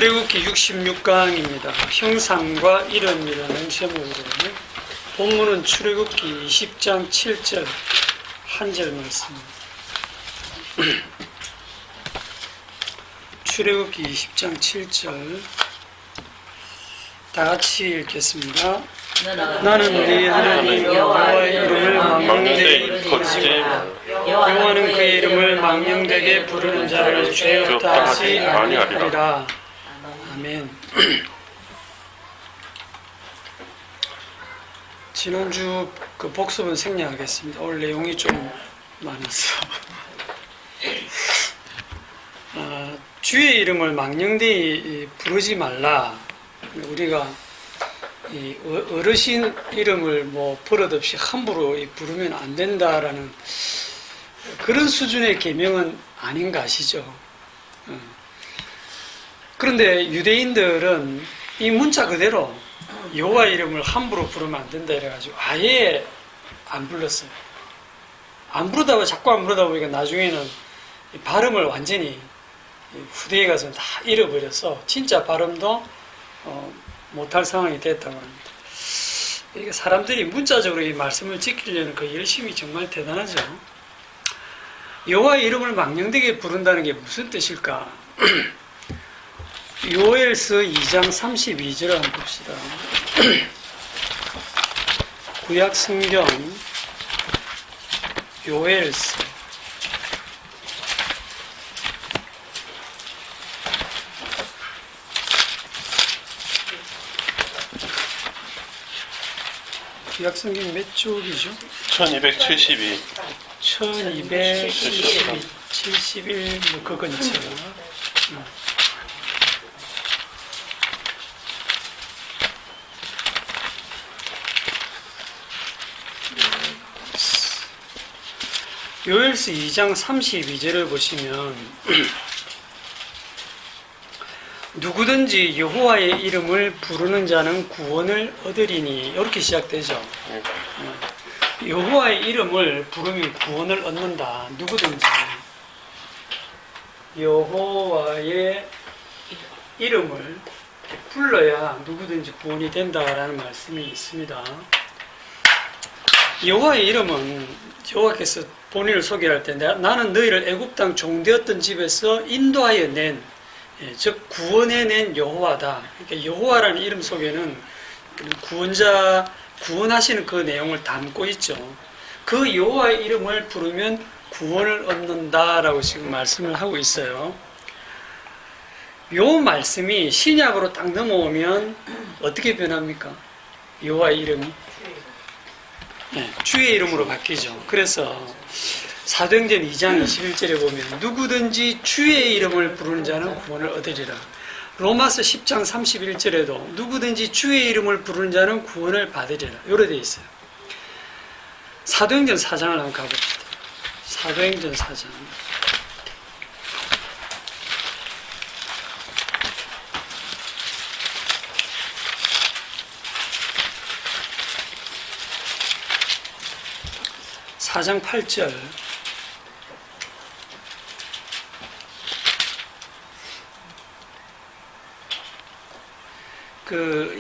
출애굽기 66강입니다. 형상과 이름이라는 제목으로 본문은 출애굽기 20장 7절 한 절 말씀입니다. 출애굽기 20장 7절 다 같이 읽겠습니다. 나는 네 하나님 여호와의 이름을 망령되이 부르지 말라. 여호와는 그의 이름을 망령되게 부르는 자를 죄 없다 하지 아니하리라. 아멘. 지난주 그 복습은 생략하겠습니다. 오늘 내용이 좀 많아서 주의 이름을 망령되이 부르지 말라. 우리가 이 어르신 이름을 뭐 버릇없이 함부로 부르면 안 된다라는 그런 수준의 계명은 아닌가 아시죠? 그런데 유대인들은 이 문자 그대로 여호와 이름을 함부로 부르면 안 된다 이래가지고 아예 안 불렀어요. 안 부르다가 자꾸 안 부르다 보니까 나중에는 발음을 완전히 후대에 가서 다 잃어버려서 진짜 발음도 못할 상황이 됐다고 합니다. 이게 사람들이 문자적으로 이 말씀을 지키려는 그 열심이 정말 대단하죠. 여호와의 이름을 망령되게 부른다는 게 무슨 뜻일까? 요엘서 2장 32절을 한번 봅시다. 구약 성경 요엘서 구약 성경 몇 쪽이죠? 1272 1271 뭐 그 근처. 요엘서 2장 32절을 보시면 누구든지 여호와의 이름을 부르는 자는 구원을 얻으리니 이렇게 시작되죠. 여호와의 이름을 부르면 구원을 얻는다. 누구든지 여호와의 이름을 불러야 누구든지 구원이 된다라는 말씀이 있습니다. 여호와의 이름은 여호와께서 본인을 소개할 때 나는 너희를 애굽 땅 종되었던 집에서 인도하여 낸 즉 구원해낸 여호와다. 그러니까 여호와라는 이름 속에는 구원자 구원하시는 그 내용을 담고 있죠. 그 여호와의 이름을 부르면 구원을 얻는다라고 지금 말씀을 하고 있어요. 요 말씀이 신약으로 딱 넘어오면 어떻게 변합니까? 여호와의 이름이 주의 이름으로 바뀌죠. 그래서 사도행전 2장 21절에 보면 누구든지 주의 이름을 부르는 자는 구원을 얻으리라. 로마서 10장 31절에도 누구든지 주의 이름을 부르는 자는 구원을 받으리라. 요래 되어 있어요. 사도행전 4장을 한번 가봅시다. 사도행전 4장. 사장 8절.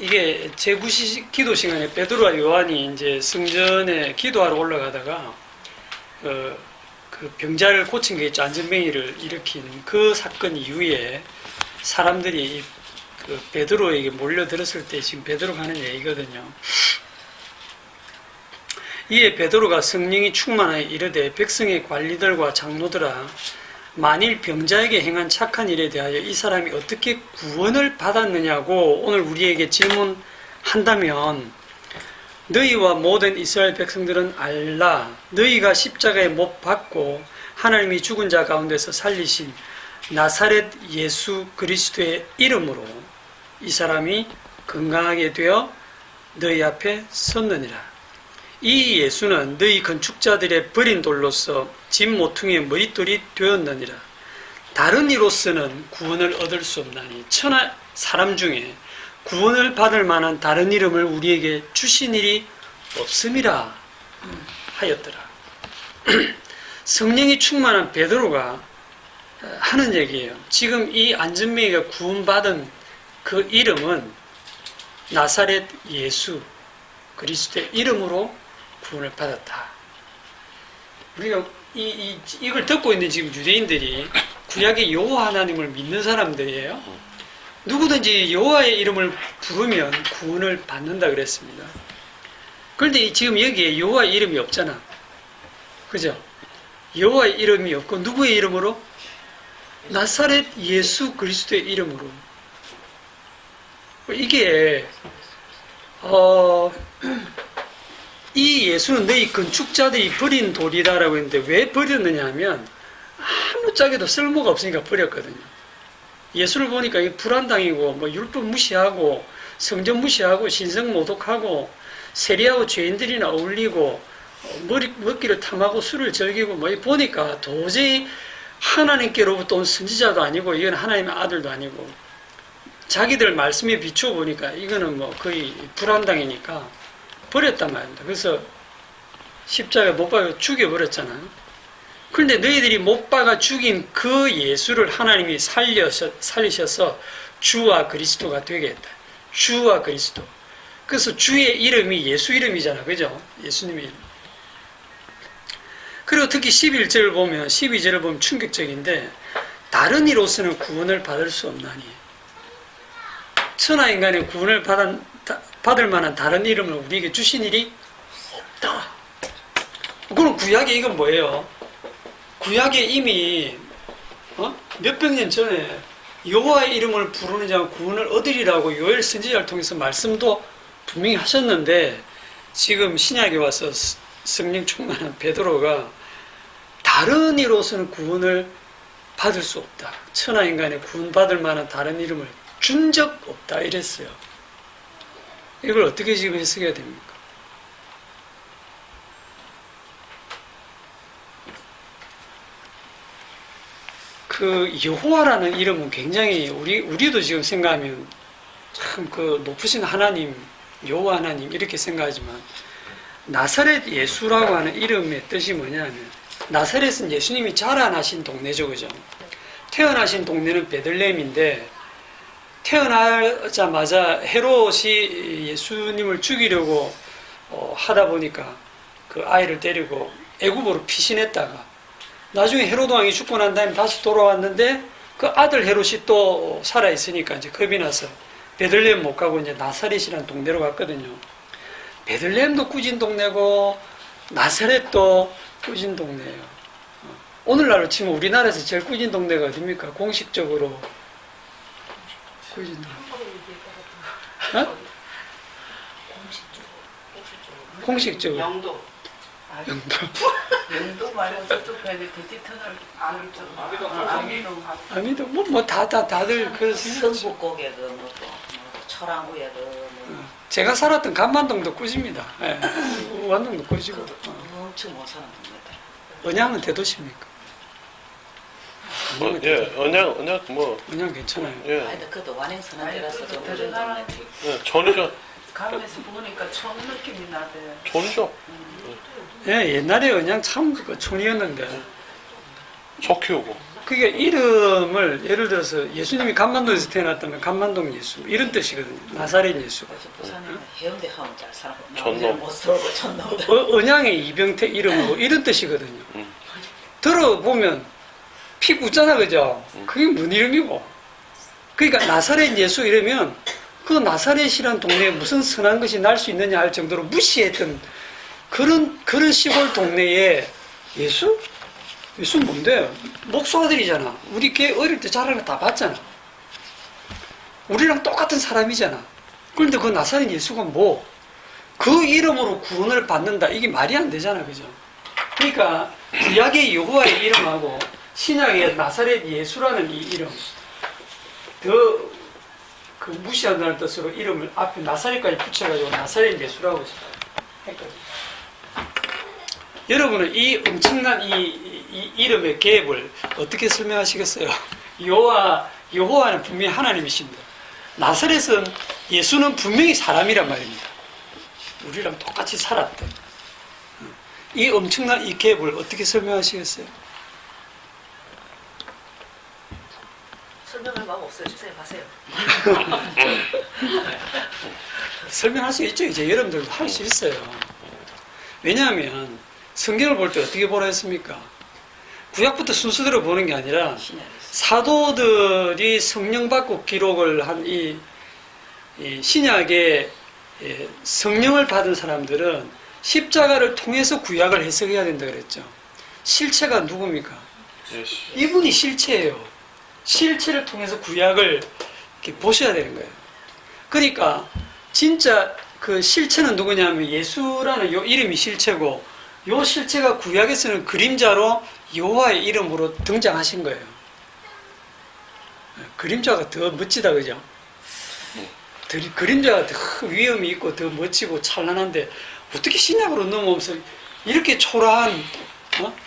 이게 제9시 기도 시간에 베드로와 요한이 이제 성전에 기도하러 올라가다가 그 병자를 고친 게 있죠. 안전뱅이를 일으킨 그 사건 이후에 사람들이 그 베드로에게 몰려들었을 때 지금 베드로가 하는 얘기거든요. 이에 베드로가 성령이 충만하여 이르되 백성의 관리들과 장로들아 만일 병자에게 행한 착한 일에 대하여 이 사람이 어떻게 구원을 받았느냐고 오늘 우리에게 질문한다면 너희와 모든 이스라엘 백성들은 알라. 너희가 십자가에 못 박고 하나님이 죽은 자 가운데서 살리신 나사렛 예수 그리스도의 이름으로 이 사람이 건강하게 되어 너희 앞에 섰느니라. 이 예수는 너희 건축자들의 버린 돌로서 집 모퉁이의 머릿돌이 되었느니라. 다른 이로서는 구원을 얻을 수 없나니 천하 사람 중에 구원을 받을 만한 다른 이름을 우리에게 주신 일이 없음이라 하였더라. 성령이 충만한 베드로가 하는 얘기예요. 지금 이 안전뱅이가 구원받은 그 이름은 나사렛 예수 그리스도의 이름으로 구원을 받았다. 우리가 이걸 듣고 있는 지금 유대인들이 구약의 여호와 하나님을 믿는 사람들이에요. 누구든지 여호와의 이름을 부르면 구원을 받는다 그랬습니다. 그런데 지금 여기에 여호와의 이름이 없잖아. 그죠? 여호와의 이름이 없고 누구의 이름으로? 나사렛 예수 그리스도의 이름으로. 이게 이 예수는 너희 건축자들이 버린 돌이다라고 했는데 왜 버렸느냐 하면 아무짝에도 쓸모가 없으니까 버렸거든요. 예수를 보니까 불안당이고 뭐 율법 무시하고 성전 무시하고 신성 모독하고 세리하고 죄인들이나 어울리고 먹기를 탐하고 술을 즐기고 뭐 보니까 도저히 하나님께로부터 온 선지자도 아니고 이건 하나님의 아들도 아니고 자기들 말씀에 비추어 보니까 이거는 뭐 거의 불안당이니까 버렸단 말입니다. 그래서 십자가에 못 박아 죽여버렸잖아요. 그런데 너희들이 못 박아 죽인 그 예수를 하나님이 살리셔서 주와 그리스도가 되게 했다. 주와 그리스도. 그래서 주의 이름이 예수 이름이잖아. 그죠? 예수님의 이름. 그리고 특히 11절을 보면, 12절을 보면 충격적인데, 다른 이로서는 구원을 받을 수 없나니. 천하인간의 구원을 받을 만한 다른 이름을 우리에게 주신 일이 없다. 그럼 구약에 이건 뭐예요? 구약에 이미 몇백 년 전에 여호와의 이름을 부르는 자가 구원을 얻으리라고 요엘 선지자를 통해서 말씀도 분명히 하셨는데 지금 신약에 와서 성령 충만한 베드로가 다른 이로서는 구원을 받을 수 없다. 천하인간의 구원받을 만한 다른 이름을 준 적 없다 이랬어요. 이걸 어떻게 지금 해석해야 됩니까? 그 여호와라는 이름은 굉장히 우리도 지금 생각하면 참 그 높으신 하나님, 여호와 하나님 이렇게 생각하지만 나사렛 예수라고 하는 이름의 뜻이 뭐냐면 나사렛은 예수님이 자라나신 동네죠, 그죠? 태어나신 동네는 베들레헴인데 태어나자마자 헤롯이 예수님을 죽이려고 하다 보니까 그 아이를 데리고 애굽으로 피신했다가 나중에 헤롯 왕이 죽고 난 다음에 다시 돌아왔는데 그 아들 헤롯이 또 살아있으니까 이제 겁이 나서 베들레헴 못 가고 이제 나사렛이라는 동네로 갔거든요. 베들레헴도 꾸진 동네고 나사렛도 꾸진 동네예요. 오늘날로 치면 우리나라에서 제일 꾸진 동네가 어딥니까? 공식적으로 꾸진 동네. 어? 공식적으로. 영도. 영도. 영도 말고 저쪽 벽에 대지터널 아미동. 아미도 다들 그 성북고개 그뭐또 철왕구에 제가 살았던 간만동도 꾸집니다. 예. 완동도 꾸지고. 엄청 못 사는 동네들. 언양은 대도시입니까? 예, 언양 뭐, 언양 괜찮아요. 예, 아니 그것도 완행선언 데라서 좀 그런 들어가는 동네들. 예, 전이죠, 가면서 보니까 처음 느낌이 나대. 전이죠. 예, 옛날에 언양 참 촌이었는데 소 키우고. 그게 이름을 예를 들어서 예수님이 간만동에서 태어났다면 간만동 예수 이런 뜻이거든요. 나사렛 예수. 그래서 부산에 해운대 하면 잘 살고 전놈. 못 살고 전놈. 언양의 이병태 이름으로 이런 뜻이거든요. 들어보면 피 굳잖아, 그죠? 그게 뭔 이름이고. 그러니까 나사렛 예수 이러면 그 나사렛이라는 동네에 무슨 선한 것이 날 수 있느냐 할 정도로 무시했던 그런 시골 동네에 예수? 예수 뭔데? 목수 아들이잖아. 우리 걔 어릴 때 자라는 거 다 봤잖아. 우리랑 똑같은 사람이잖아. 그런데 그 나사렛 예수가 뭐? 그 이름으로 구원을 받는다. 이게 말이 안 되잖아, 그죠? 그러니까 구약의 여호와의 이름하고 신약의 나사렛 예수라는 이 이름, 그 무시한다는 뜻으로 이름을 앞에 나사렛까지 붙여가지고 나사렛 예수라고 했거든요. 여러분은 이 엄청난 이 이름의 갭을 어떻게 설명하시겠어요? 여호와는 분명히 하나님이신데 나사렛은 예수는 분명히 사람이란 말입니다. 우리랑 똑같이 살았던 이 엄청난 이 갭을 어떻게 설명하시겠어요? 설명할 마음 없어요. 집사님 하세요. 설명할 수 있죠. 이제 여러분들도 할 수 있어요. 왜냐하면 성경을 볼 때 어떻게 보라 했습니까? 구약부터 순서대로 보는 게 아니라 신약에서. 사도들이 성령 받고 기록을 한 이 신약의 성령을 받은 사람들은 십자가를 통해서 구약을 해석해야 된다 그랬죠. 실체가 누굽니까? 예수. 이분이 실체예요. 실체를 통해서 구약을 이렇게 보셔야 되는 거예요. 그러니까 진짜 그 실체는 누구냐면 예수라는 요 이름이 실체고, 요 실체가 구약에서는 그림자로 여호와의 이름으로 등장하신 거예요. 그림자가 더 멋지다, 그죠? 그림자가 더 위험이 있고 더 멋지고 찬란한데 어떻게 신약으로 넘어오면서 이렇게 초라한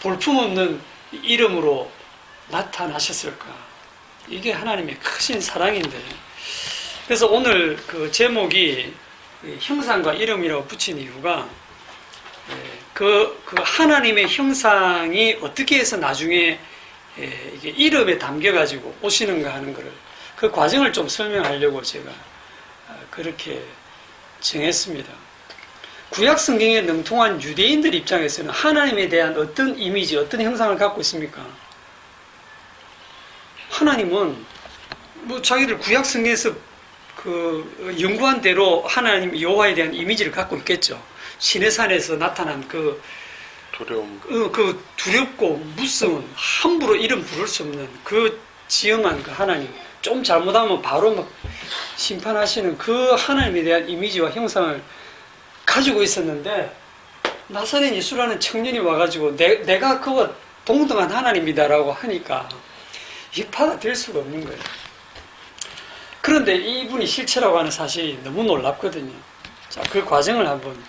볼품없는 이름으로 나타나셨을까? 이게 하나님의 크신 사랑인데, 그래서 오늘 그 제목이 형상과 이름이라고 붙인 이유가 그 하나님의 형상이 어떻게 해서 나중에 이게 이름에 담겨가지고 오시는가 하는 것을, 그 과정을 좀 설명하려고 제가 그렇게 정했습니다. 구약 성경에 능통한 유대인들 입장에서는 하나님에 대한 어떤 이미지, 어떤 형상을 갖고 있습니까? 하나님은 뭐 자기들 구약 성경에서 그 연구한 대로 하나님 여호와에 대한 이미지를 갖고 있겠죠. 시내산에서 나타난 그 두려움. 그 두렵고 무서운, 함부로 이름 부를 수 없는 그 지엄한 그 하나님, 좀 잘못하면 바로 막 심판하시는 그 하나님에 대한 이미지와 형상을 가지고 있었는데, 나사렛 예수라는 청년이 와가지고 내가 그와 동등한 하나님이다라고 하니까 이게 받아들일 수가 없는 거예요. 그런데 이분이 실체라고 하는 사실이 너무 놀랍거든요. 자, 그 과정을 한번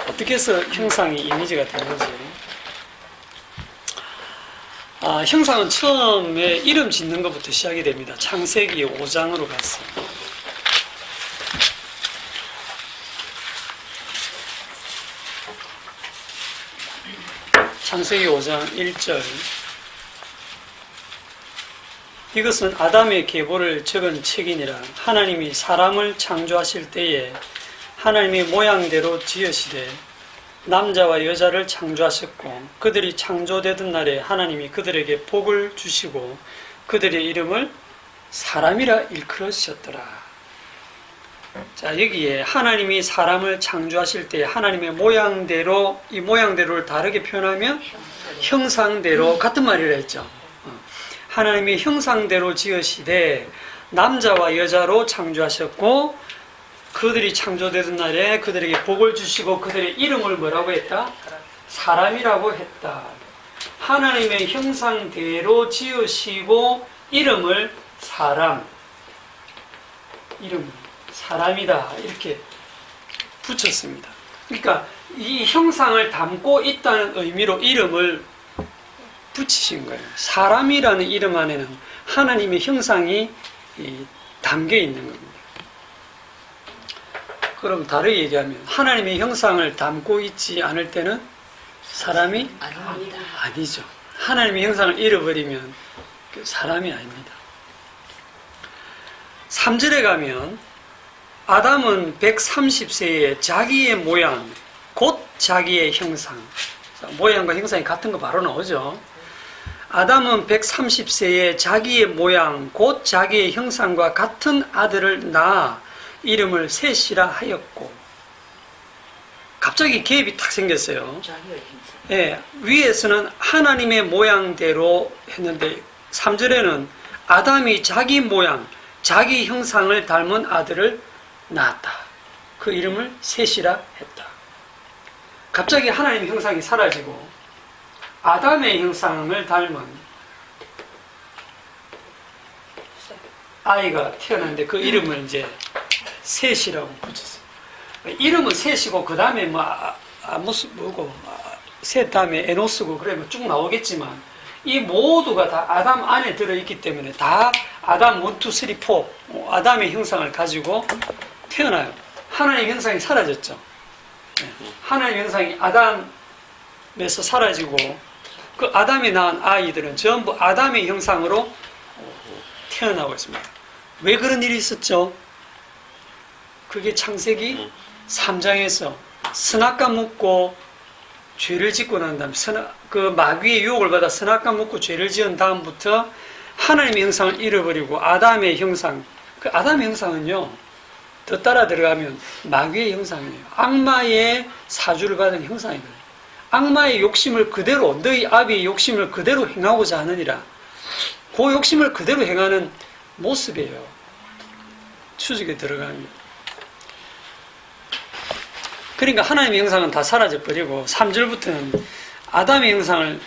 어떻게 해서 형상이 이미지가 되는지. 형상은 처음에 이름 짓는 것부터 시작이 됩니다. 창세기 5장으로 갔어요. 창세기 5장 1절. 이것은 아담의 계보를 적은 책이니라. 하나님이 사람을 창조하실 때에 하나님의 모양대로 지으시되 남자와 여자를 창조하셨고, 그들이 창조되던 날에 하나님이 그들에게 복을 주시고 그들의 이름을 사람이라 일컬으셨더라. 자, 여기에 하나님이 사람을 창조하실 때 하나님의 모양대로, 이 모양대로를 다르게 표현하면 형상대로, 같은 말이라 했죠. 하나님이 형상대로 지으시되 남자와 여자로 창조하셨고 그들이 창조되던 날에 그들에게 복을 주시고 그들의 이름을 뭐라고 했다? 사람이라고 했다. 하나님의 형상대로 지으시고 이름을 사람, 이름 사람이다 이렇게 붙였습니다. 그러니까 이 형상을 담고 있다는 의미로 이름을 붙이신 거예요. 사람이라는 이름 안에는 하나님의 형상이 담겨 있는 겁니다. 그럼 다르게 얘기하면 하나님의 형상을 담고 있지 않을 때는 사람이 아닙니다. 아니죠. 하나님의 형상을 잃어버리면 사람이 아닙니다. 3절에 가면 아담은 130세에 자기의 모양, 곧 자기의 형상. 모양과 형상이 같은 거 바로 나오죠. 아담은 130세에 자기의 모양, 곧 자기의 형상과 같은 아들을 낳아 이름을 셋이라 하였고. 갑자기 갭이 탁 생겼어요. 자기의 형상. 예, 위에서는 하나님의 모양대로 했는데 3절에는 아담이 자기 모양, 자기 형상을 닮은 아들을 낳았다. 그 이름을 셋이라 했다. 갑자기 하나님의 형상이 사라지고 아담의 형상을 닮은 아이가 태어났는데 그 이름을 이제 셋이라고 붙였어요. 이름은 셋이고 그 다음에 뭐 아모스 뭐고 셋 다음에 에노스고 그러면 쭉 나오겠지만 이 모두가 다 아담 안에 들어있기 때문에 다 아담 1, 2, 3, 4 아담의 형상을 가지고 태어나요. 하나님의 형상이 사라졌죠. 하나님의 형상이 아담에서 사라지고 그 아담이 낳은 아이들은 전부 아담의 형상으로 태어나고 있습니다. 왜 그런 일이 있었죠? 그게 창세기 3장에서 선악과 묻고 죄를 짓고 난 다음 그 마귀의 유혹을 받아 선악과 묻고 죄를 지은 다음부터 하나님의 형상을 잃어버리고 아담의 형상, 그 아담의 형상은요 더 따라 들어가면 마귀의 형상이에요. 악마의 사주를 받은 형상이거든요. 악마의 욕심을 그대로, 너희 아비의 욕심을 그대로 행하고자 하느니라. 그 욕심을 그대로 행하는 모습이에요. 수직에 들어가면. 그러니까 하나님의 형상은 다 사라져버리고 3절부터는 아담의 형상을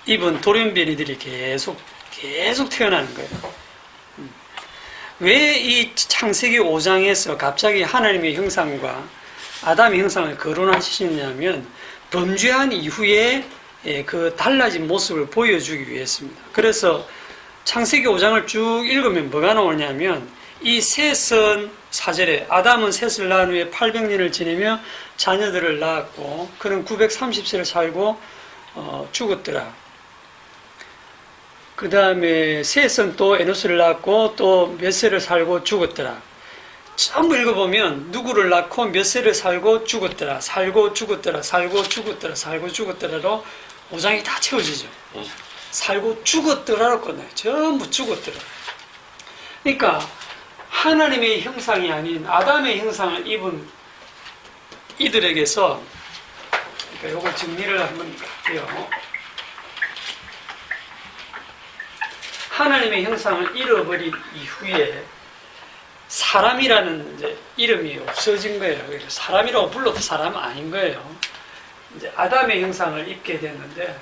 입은 돌연변이들이 계속 태어나는 거예요. 왜 이 창세기 5장에서 갑자기 하나님의 형상과 아담의 형상을 거론하시냐면 범죄한 이후에 그 달라진 모습을 보여주기 위해서입니다. 그래서 창세기 5장을 쭉 읽으면 뭐가 나오냐면 이 셋은 4절에 아담은 셋을 낳은 후에 800년을 지내며 자녀들을 낳았고 그는 930세를 살고 죽었더라. 그 다음에 셋은 또 에노스를 낳았고 또 몇 세를 살고 죽었더라. 전부 읽어보면 누구를 낳고 몇 세를 살고 죽었더라, 살고 죽었더라, 살고 죽었더라, 살고 죽었더라로 5장이 다 채워지죠. 살고 죽었더라로 끝나요. 전부 죽었더라. 그러니까 하나님의 형상이 아닌 아담의 형상을 입은 이들에게서, 그러니까 이걸 정리를 한번 할게요. 하나님의 형상을 잃어버린 이후에 사람이라는 이제 이름이 없어진 거예요. 그래서 사람이라고 불러도 사람은 아닌 거예요. 이제 아담의 형상을 입게 됐는데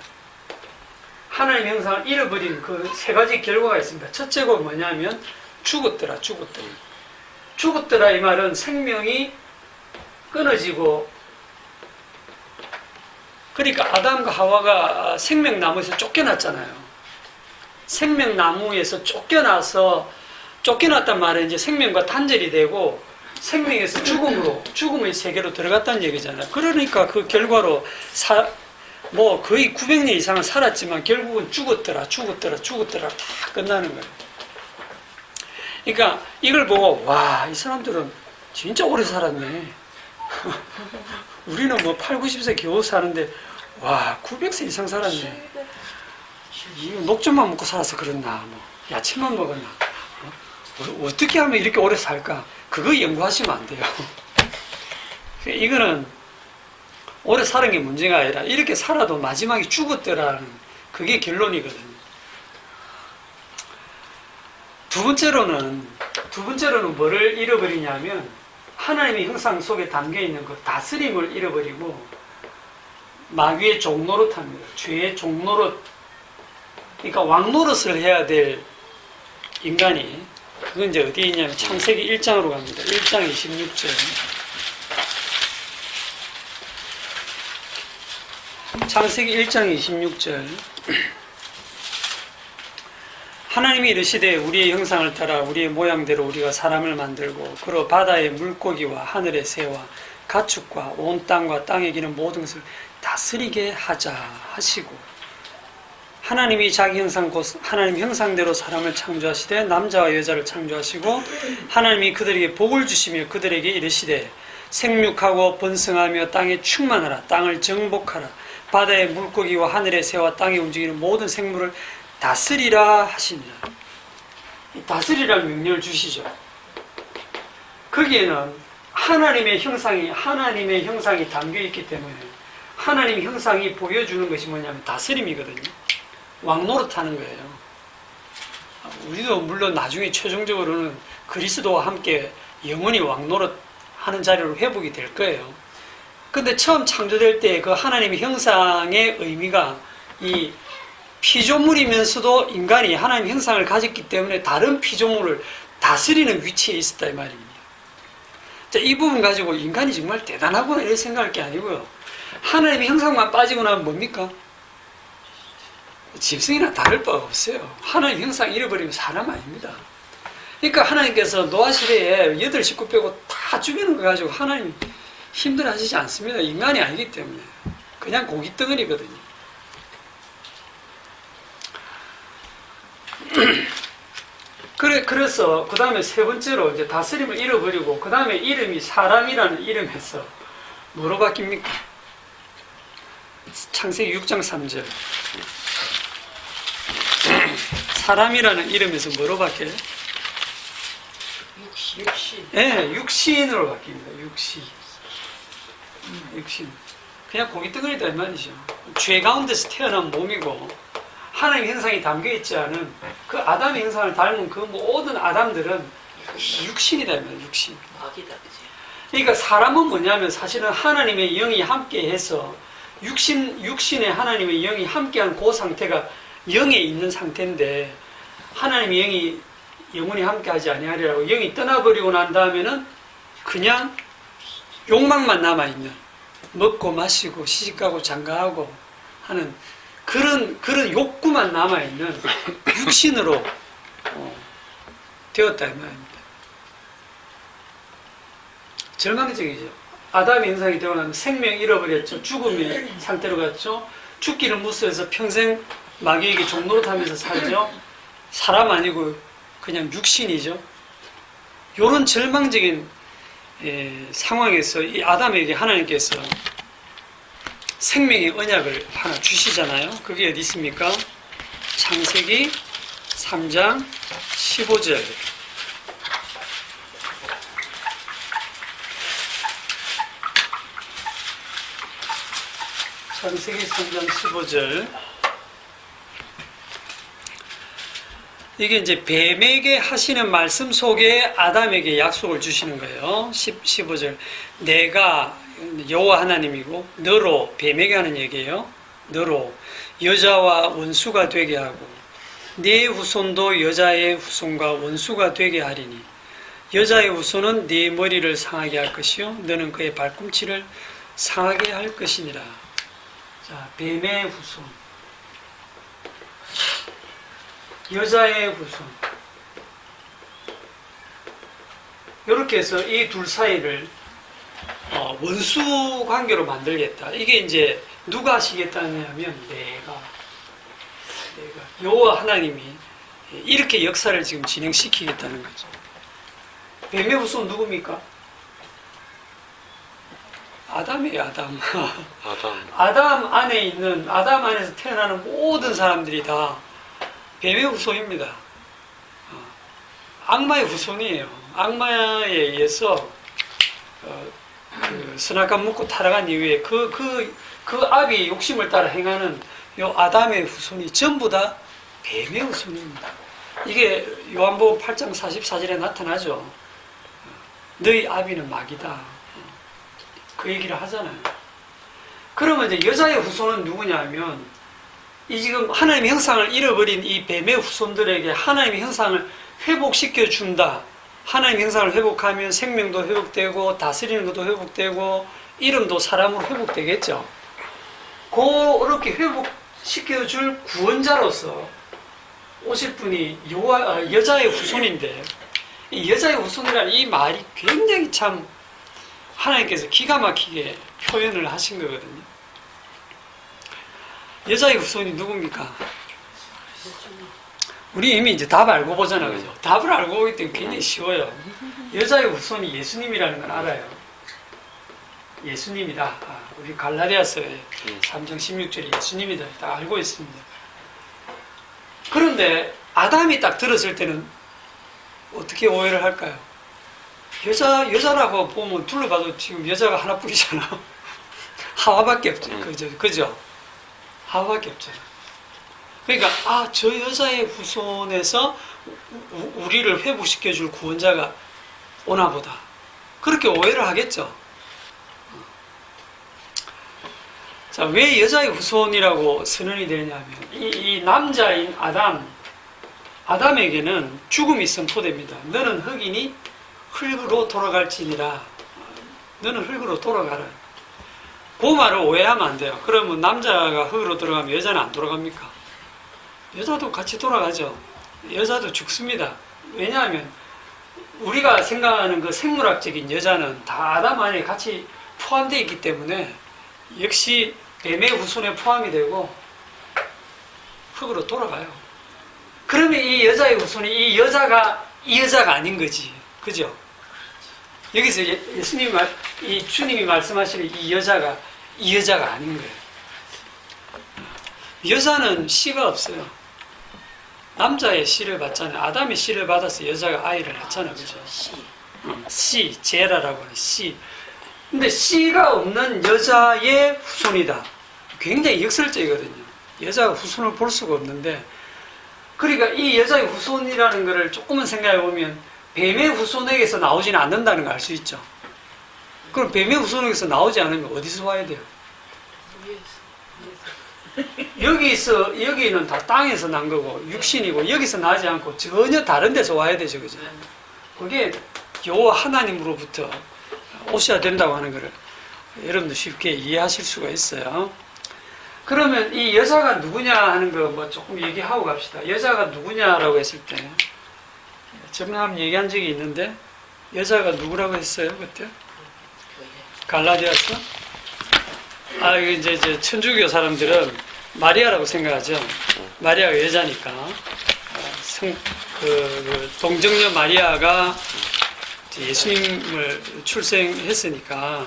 하나님의 형상을 잃어버린 그 세 가지 결과가 있습니다. 첫째가 뭐냐면 죽었더라. 죽었더라 이 말은 생명이 끊어지고, 그러니까 아담과 하와가 생명나무에서 쫓겨났잖아요. 생명나무에서 쫓겨났단 말은 이제 생명과 단절이 되고 생명에서 죽음의 세계로 들어갔다는 얘기잖아요. 그러니까 그 결과로 거의 900년 이상을 살았지만 결국은 죽었더라 다 끝나는 거예요. 그러니까 이걸 보고 와, 이 사람들은 진짜 오래 살았네. 우리는 뭐 8, 90세 겨우 사는데 와, 900세 이상 살았네. 녹즙만 먹고 살아서 그렇나, 뭐 야채만 먹었나, 어떻게 하면 이렇게 오래 살까? 그거 연구하시면 안 돼요. 이거는 오래 사는 게 문제가 아니라 이렇게 살아도 마지막에 죽었더라는 그게 결론이거든요. 두 번째로는 뭐를 잃어버리냐면 하나님의 형상 속에 담겨있는 그 다스림을 잃어버리고 마귀의 종노릇합니다. 죄의 종노릇. 그러니까 왕노릇을 해야 될 인간이, 그건 이제 어디에 있냐면 창세기 1장으로 갑니다. 1장 26절. 창세기 1장 26절. 하나님이 이르시되 우리의 형상을 따라 우리의 모양대로 우리가 사람을 만들고 그로 바다의 물고기와 하늘의 새와 가축과 온 땅과 땅에 기는 모든 것을 다스리게 하자 하시고, 하나님이 자기 형상 곧 하나님 형상대로 사람을 창조하시되 남자와 여자를 창조하시고 하나님이 그들에게 복을 주시며 그들에게 이르시되 생육하고 번성하며 땅에 충만하라, 땅을 정복하라, 바다의 물고기와 하늘의 새와 땅에 움직이는 모든 생물을 다스리라 하시니라. 다스리라는 명령을 주시죠. 거기에는 하나님의 형상이 담겨있기 때문에 하나님의 형상이 보여주는 것이 뭐냐면 다스림이거든요. 왕노릇하는 거예요. 우리도 물론 나중에 최종적으로는 그리스도와 함께 영원히 왕노릇하는 자리로 회복이 될 거예요. 근데 처음 창조될 때 그 하나님의 형상의 의미가 이 피조물이면서도 인간이 하나님의 형상을 가졌기 때문에 다른 피조물을 다스리는 위치에 있었다 이 말입니다. 자, 이 부분 가지고 인간이 정말 대단하구나 이렇게 생각할 게 아니고요. 하나님의 형상만 빠지고 나면 뭡니까? 짐승이나 다를 바가 없어요. 하나님 형상 잃어버리면 사람 아닙니다. 그러니까 하나님께서 노아 시대에 8 식구 빼고 다 죽이는 거 가지고 하나님 힘들어 하시지 않습니다. 인간이 아니기 때문에. 그냥 고깃덩어리거든요. 그래서 그 다음에 세 번째로 이제 다스림을 잃어버리고 그 다음에 이름이 사람이라는 이름에서 뭐로 바뀝니까? 창세기 6장 3절. 사람이라는 이름에서 뭐로 바뀌어요? 육시. 예, 육신으로 바뀝니다. 육신. 그냥 고기 덩어리다 이 말이죠. 죄 가운데서 태어난 몸이고 하나님의 형상이 담겨있지 않은 그 아담의 형상을 닮은 그 모든 아담들은 육신이다 이 말이에요. 육신. 마귀다 그지. 그러니까 사람은 뭐냐면 사실은 하나님의 영이 함께해서 육신에 하나님의 영이 함께한 그 상태가 영에 있는 상태인데 하나님의 영이 영원히 함께하지 아니하리라고 영이 떠나버리고 난 다음에는 그냥 욕망만 남아있는 먹고 마시고 시집가고 장가하고 하는 그런 욕구만 남아있는 육신으로 되었다 이 말입니다. 절망적이죠. 아담의 형상이 되고 나면 생명 잃어버렸죠. 죽음의 상태로 갔죠. 죽기를 무서워해서 평생 마귀에게 종노릇하면서 살죠. 사람 아니고 그냥 육신이죠. 이런 절망적인 상황에서 이 아담에게 하나님께서 생명의 언약을 하나 주시잖아요. 그게 어디 있습니까? 창세기 3장 15절. 창세기 3장 15절. 이게 이제 뱀에게 하시는 말씀 속에 아담에게 약속을 주시는 거예요. 15절. 내가 여호와 하나님이고 너로 뱀에게 하는 얘기예요. 너로 여자와 원수가 되게 하고 네 후손도 여자의 후손과 원수가 되게 하리니 여자의 후손은 네 머리를 상하게 할 것이요 너는 그의 발꿈치를 상하게 할 것이니라. 자, 뱀의 후손, 여자의 후손. 이렇게 해서 이 둘 사이를 원수 관계로 만들겠다. 이게 이제 누가 하시겠다냐면 내가 여호와 하나님이 이렇게 역사를 지금 진행시키겠다는 거죠. 뱀의 후손 누굽니까? 아담이에요, 아담. 아담 안에 있는, 아담 안에서 태어나는 모든 사람들이 다 뱀의 후손입니다. 악마의 후손이에요. 악마에 의해서 그 선악관 먹고 타락한 이후에 그 아비의 욕심을 따라 행하는 요 아담의 후손이 전부 다 뱀의 후손입니다. 이게 요한복음 8장 44절에 나타나죠. 너희 아비는 마귀다. 그 얘기를 하잖아요. 그러면 이제 여자의 후손은 누구냐면 이 지금 하나님의 형상을 잃어버린 이 뱀의 후손들에게 하나님의 형상을 회복시켜 준다. 하나님의 형상을 회복하면 생명도 회복되고 다스리는 것도 회복되고 이름도 사람으로 회복되겠죠. 그렇게 회복시켜 줄 구원자로서 오실 분이 여자의 후손인데 이 여자의 후손이라는 이 말이 굉장히 참 하나님께서 기가 막히게 표현을 하신 거거든요. 여자의 후손이 누굽니까? 우리 이미 이제 답 알고 보잖아, 그죠? 답을 알고 보기 때문에 굉장히 쉬워요. 여자의 후손이 예수님이라는 건 알아요. 예수님이다. 우리 갈라디아서의 3장 16절에 예수님이다. 다 알고 있습니다. 그런데 아담이 딱 들었을 때는 어떻게 오해를 할까요? 여자라고 보면 둘러봐도 지금 여자가 하나뿐이잖아. 하와밖에 없죠. 그죠? 하와밖에 없잖아. 그러니까 저 여자의 후손에서 우리를 회복시켜줄 구원자가 오나보다. 그렇게 오해를 하겠죠. 자, 왜 여자의 후손이라고 선언이 되냐면 이 남자인 아담에게는 죽음이 선포됩니다. 너는 흙이니 흙으로 돌아갈지니라. 너는 흙으로 돌아가라. 그 말을 오해하면 안 돼요. 그러면 남자가 흙으로 돌아가면 여자는 안 돌아갑니까? 여자도 같이 돌아가죠. 여자도 죽습니다. 왜냐하면 우리가 생각하는 그 생물학적인 여자는 다 아담 안에 같이 포함되어 있기 때문에 역시 뱀의 후손에 포함이 되고 흙으로 돌아가요. 그러면 이 여자의 후손이 이 여자가 아닌 거지. 그죠? 여기서 이 주님이 말씀하시는 이 여자가 아닌 거예요. 여자는 씨가 없어요. 남자의 씨를 받잖아요. 아담의 씨를 받아서 여자가 아이를 낳잖아요. 그죠? 씨, 제라라고 하는 씨. 근데 씨가 없는 여자의 후손이다. 굉장히 역설적이거든요. 여자가 후손을 볼 수가 없는데, 그러니까 이 여자의 후손이라는 것을 조금만 생각해 보면 뱀의 후손에게서 나오지는 않는다는 걸 알 수 있죠. 그럼 뱀의 후손에게서 나오지 않으면 어디서 와야 돼요? 여기는 다 땅에서 난 거고 육신이고, 여기서 나지 않고 전혀 다른 데서 와야 되죠. 그죠? 그게 여호와 하나님으로부터 오셔야 된다고 하는 것을 여러분도 쉽게 이해하실 수가 있어요. 그러면 이 여자가 누구냐 하는 거 뭐 조금 얘기하고 갑시다. 여자가 누구냐라고 했을 때 저번에 한번 얘기한 적이 있는데, 여자가 누구라고 했어요 그때? 갈라디아서? 이거 이제 천주교 사람들은 마리아라고 생각하죠. 마리아가 여자니까. 동정녀 마리아가 예수님을 출생했으니까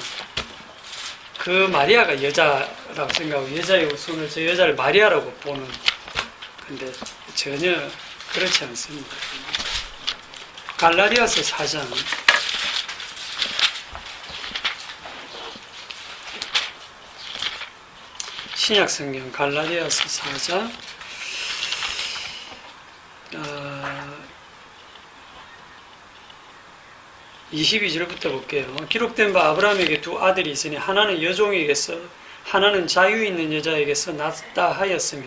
그 마리아가 여자라고 생각하고, 여자의 후손을 저 여자를 마리아라고 보는. 근데 전혀 그렇지 않습니다. 갈라디아서 4장. 신약성경 갈라디아서 4장 22절부터 볼게요. 기록된 바 아브라함에게 두 아들이 있으니 하나는 여종에게서 하나는 자유 있는 여자에게서 낳았다 하였으며,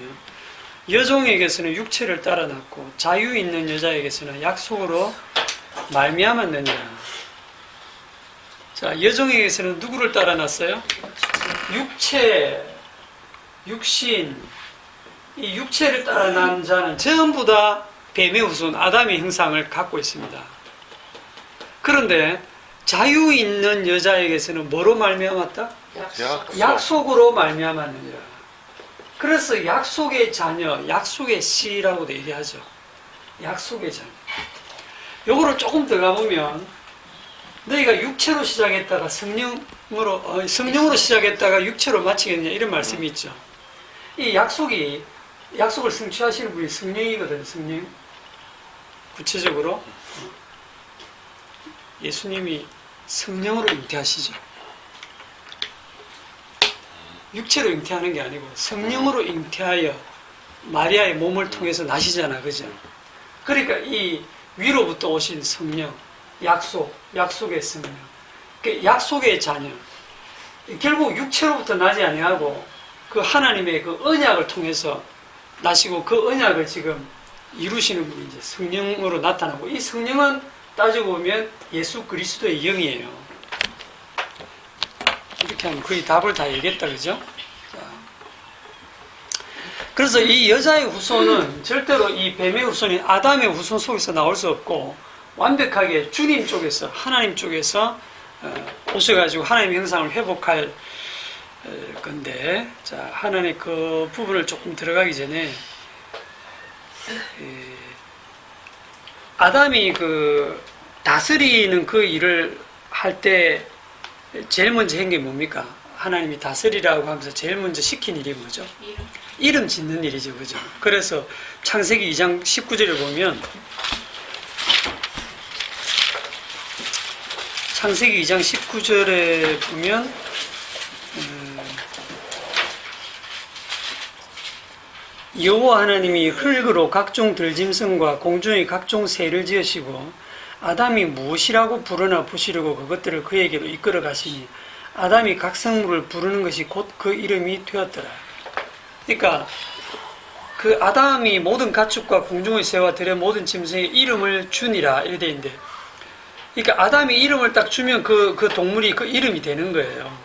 여종에게서는 육체를 따라 낳고 자유 있는 여자에게서는 약속으로 말미암았느니라. 자, 여종에게서는 누구를 따라 낳았어요? 육신, 이 육체를 따라 난 자는 전부 다 뱀의 후손 아담의 형상을 갖고 있습니다. 그런데 자유 있는 여자에게서는 뭐로 말미암았다? 약속으로 말미암았느니라. 그래서 약속의 자녀, 약속의 씨라고도 얘기하죠. 약속의 자녀. 요거를 조금 더 가보면, 너희가 육체로 시작했다가 성령으로 시작했다가 육체로 마치겠냐, 이런 말씀이 있죠. 이 약속을 성취하시는 분이 성령이거든요. 성령. 구체적으로 예수님이 성령으로 잉태하시죠. 육체로 잉태하는 게 아니고 성령으로 잉태하여 마리아의 몸을 통해서 나시잖아. 그죠? 그러니까 이 위로부터 오신 성령, 약속의 성령, 약속의 자녀. 결국 육체로부터 나지 아니하고 그 하나님의 그 언약을 통해서 나시고, 그 언약을 지금 이루시는 분이 이제 성령으로 나타나고, 이 성령은 따지고 보면 예수 그리스도의 영이에요. 이렇게 하면 거의 답을 다 얘기했다, 그죠? 그래서 이 여자의 후손은 절대로 이 뱀의 후손인 아담의 후손 속에서 나올 수 없고, 완벽하게 주님 쪽에서, 하나님 쪽에서 오셔가지고 하나님의 형상을 회복할 건데, 자, 하나님의 그 부분을 조금 들어가기 전에, 아담이 그 다스리는 그 일을 할 때 제일 먼저 한 게 뭡니까? 하나님이 다스리라고 하면서 제일 먼저 시킨 일이 뭐죠? 이름 짓는 일이죠. 그죠? 그래서 창세기 2장 19절을 보면, 창세기 2장 19절에 보면, 여호와 하나님이 흙으로 각종 들짐승과 공중의 각종 새를 지으시고 아담이 무엇이라고 부르나 보시려고 그것들을 그에게로 이끌어 가시니 아담이 각 생물을 부르는 것이 곧 그 이름이 되었더라. 그러니까 그 아담이 모든 가축과 공중의 새와 들의 모든 짐승의 이름을 주니라 이렇게 돼 있는데, 그러니까 아담이 이름을 딱 주면 그 동물이 그 이름이 되는 거예요.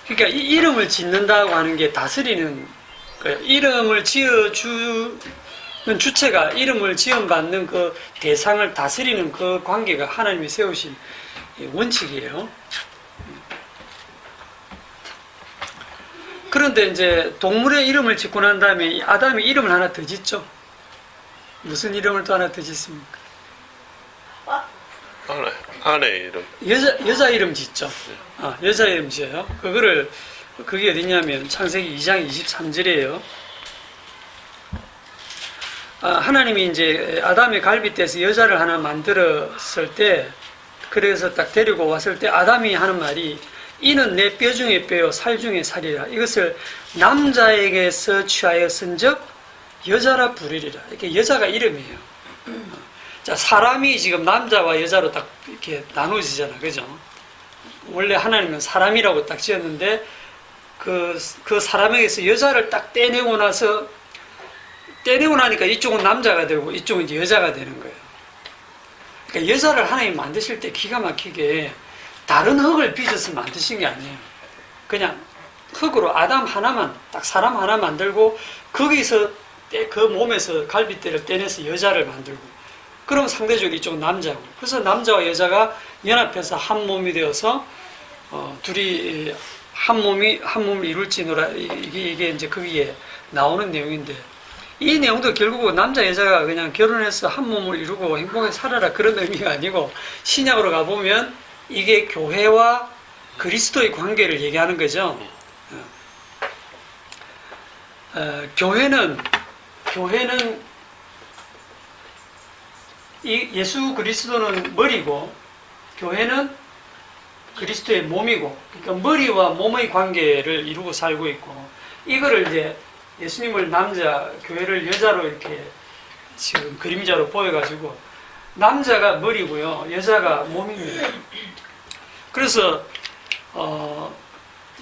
그러니까 이 이름을 짓는다고 하는 게 다스리는 거예요. 이름을 지어주는 주체가 이름을 지원받는 그 대상을 다스리는 그 관계가 하나님이 세우신 원칙이에요. 그런데 이제 동물의 이름을 짓고 난 다음에 아담이 이름을 하나 더 짓죠. 무슨 이름을 또 하나 더 짓습니까? 아내 이름. 여자 이름 짓죠. 여자 이름 지어요. 그게 어디냐면 창세기 2장 23절이에요. 하나님이 이제 아담의 갈빗대에서 여자를 하나 만들었을 때, 그래서 딱 데리고 왔을 때 아담이 하는 말이 이는 내 뼈 중에 뼈요 살 중에 살이라. 이것을 남자에게서 취하였은즉 여자라 부르리라. 이렇게 여자가 이름이에요. 자, 사람이 지금 남자와 여자로 딱 이렇게 나누어지잖아, 그죠? 원래 하나님은 사람이라고 딱 지었는데 그 사람에게서 여자를 딱 떼내고 나니까 이쪽은 남자가 되고 이쪽은 이제 여자가 되는 거예요. 그러니까 여자를 하나님 만드실 때 기가 막히게 다른 흙을 빚어서 만드신 게 아니에요. 그냥 흙으로 아담 하나만, 딱 사람 하나 만들고 거기서 그 몸에서 갈빗대를 떼내서 여자를 만들고, 그럼 상대적으로 이쪽은 남자고, 그래서 남자와 여자가 연합해서 한 몸이 되어서 둘이 한 몸을 이룰지노라. 이게 이제 거기에 나오는 내용인데, 이 내용도 결국은 남자 여자가 그냥 결혼해서 한 몸을 이루고 행복하게 살아라 그런 의미가 아니고, 신약으로 가보면 이게 교회와 그리스도의 관계를 얘기하는 거죠. 교회는 이 예수 그리스도는 머리고 교회는 그리스도의 몸이고, 그러니까 머리와 몸의 관계를 이루고 살고 있고, 이거를 이제 예수님을 남자, 교회를 여자로 이렇게 지금 그림자로 보여가지고 남자가 머리고요, 여자가 몸입니다. 그래서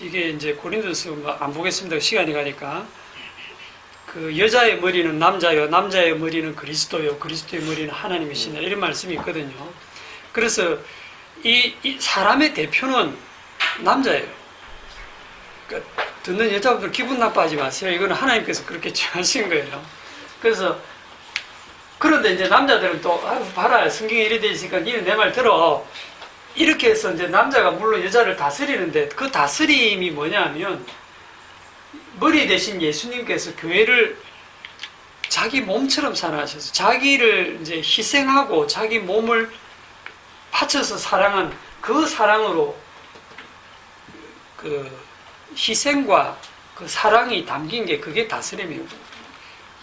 이게 이제 고린도서 안 보겠습니다. 시간이 가니까. 그 여자의 머리는 남자요, 남자의 머리는 그리스도요, 그리스도의 머리는 하나님이시다, 이런 말씀이 있거든요. 그래서 이 사람의 대표는 남자예요. 그러니까 듣는 여자분들 기분 나빠하지 마세요. 이거는 하나님께서 그렇게 취하신 거예요. 그래서 그런데 이제 남자들은 또 봐라, 성경에 이래 돼 있으니까 니는 내 말 들어, 이렇게 해서 이제 남자가 물론 여자를 다스리는데, 그 다스림이 뭐냐면 머리 대신 예수님께서 교회를 자기 몸처럼 사랑하셔서 자기를 이제 희생하고 자기 몸을 바쳐서 사랑한 그 사랑으로, 그 희생과 그 사랑이 담긴 게 그게 다스림이에요.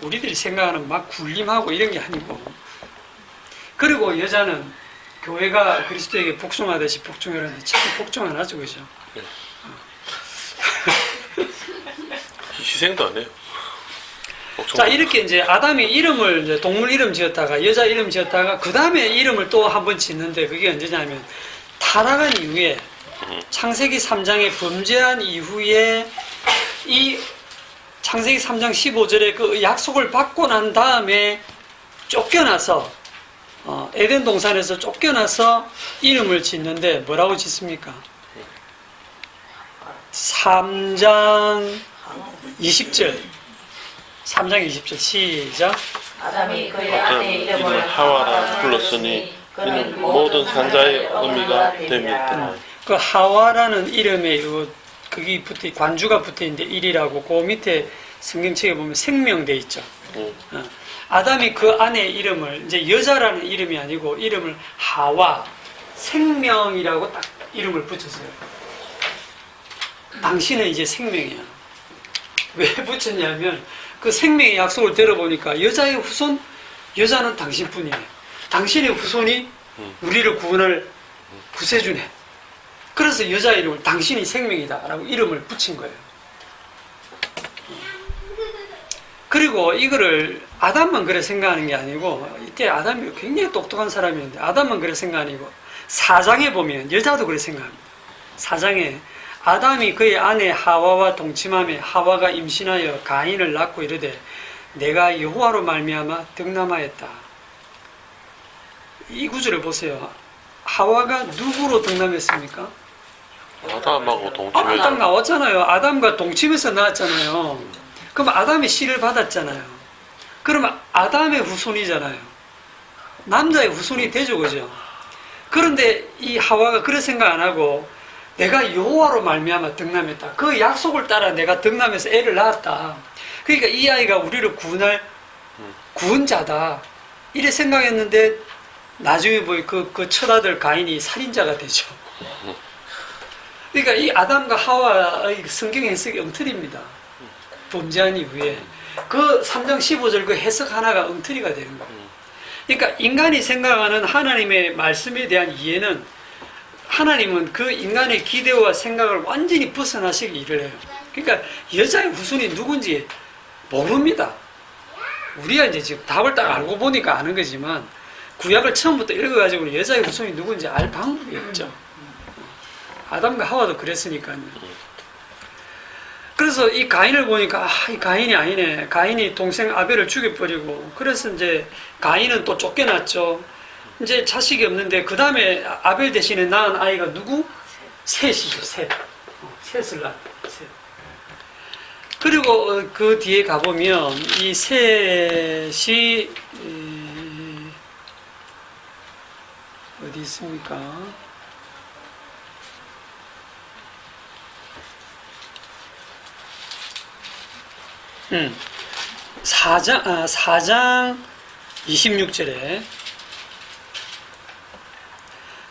우리들이 생각하는 막 굴림하고 이런 게 아니고. 그리고 여자는 교회가 그리스도에게 복종하듯이 복종하는데 참 복종 안 하죠, 그죠? 희생도 안 해요. 자, 이렇게 이제 아담이 이름을 이제 동물 이름 지었다가 여자 이름 지었다가 그 다음에 이름을 또 한 번 짓는데, 그게 언제냐면 타락한 이후에, 창세기 3장에 범죄한 이후에, 이 창세기 3장 15절에 그 약속을 받고 난 다음에 쫓겨나서 에덴 동산에서 쫓겨나서 이름을 짓는데 뭐라고 짓습니까? 3장 20절. 3장 20절 시작. 아담이 그의 어떤 아내의 이름을 이름을 하와라 불렀으니 이는 모든 산자의 의미가 됨이었다. 그 하와라는 이름에 그게 관주가 붙어 있는데 1이라고, 그 밑에 성경책에 보면 생명돼 있죠. 아담이 그 아내의 이름을 이제 여자라는 이름이 아니고 이름을 하와, 생명이라고 딱 이름을 붙였어요. 당신은 이제 생명이야. 왜 붙였냐면 그 생명의 약속을 들어보니까 여자의 후손, 여자는 당신뿐이에요. 당신의 후손이 우리를 구세주네. 그래서 여자 이름을 당신이 생명이다 라고 이름을 붙인 거예요. 그리고 이거를 아담만 그래 생각하는 게 아니고, 이때 아담이 굉장히 똑똑한 사람이었는데 아담만 그래 생각 아니고 4장에 보면 여자도 그래 생각합니다. 4장에 아담이 그의 아내 하와와 동침하며 하와가 임신하여 가인을 낳고 이르되 내가 여호와로 말미암아 득남하였다. 이 구절을 보세요. 하와가 누구로 득남했습니까? 아담하고 딱 동침해서 나왔잖아요. 아담과 동침해서 나왔잖아요. 그럼 아담이 씨를 받았잖아요. 그러면 아담의 후손이잖아요. 남자의 후손이 되죠, 그죠? 그런데 이 하와가 그런 생각 안 하고 내가 여호와로 말미암아 득남했다. 그 약속을 따라 내가 득남해서 애를 낳았다. 그러니까 이 아이가 우리를 구원할 구원자다 이래 생각했는데 나중에 보니 그 첫아들 가인이 살인자가 되죠. 그러니까 이 아담과 하와의 성경 해석이 엉터리입니다. 범죄한 이후에 그 3장 15절 그 해석 하나가 엉터리가 되는 거예요. 그러니까 인간이 생각하는 하나님의 말씀에 대한 이해는 하나님은 그 인간의 기대와 생각을 완전히 벗어나시기 일을 해요. 그러니까 여자의 후손이 누군지 모릅니다. 우리가 이제 지금 답을 딱 알고 보니까 아는 거지만 구약을 처음부터 읽어가지고 여자의 후손이 누군지 알 방법이 없죠. 아담과 하와도 그랬으니까요. 그래서 이 가인을 보니까 이 가인이 아니네. 가인이 동생 아벨을 죽여버리고 그래서 이제 가인은 또 쫓겨났죠. 이제 자식이 없는데 그 다음에 아벨 대신에 낳은 아이가 누구? 셋이죠. 셋을 낳았다. 셋. 그리고 그 뒤에 가보면 이 셋이 어디 있습니까? 4장 26절에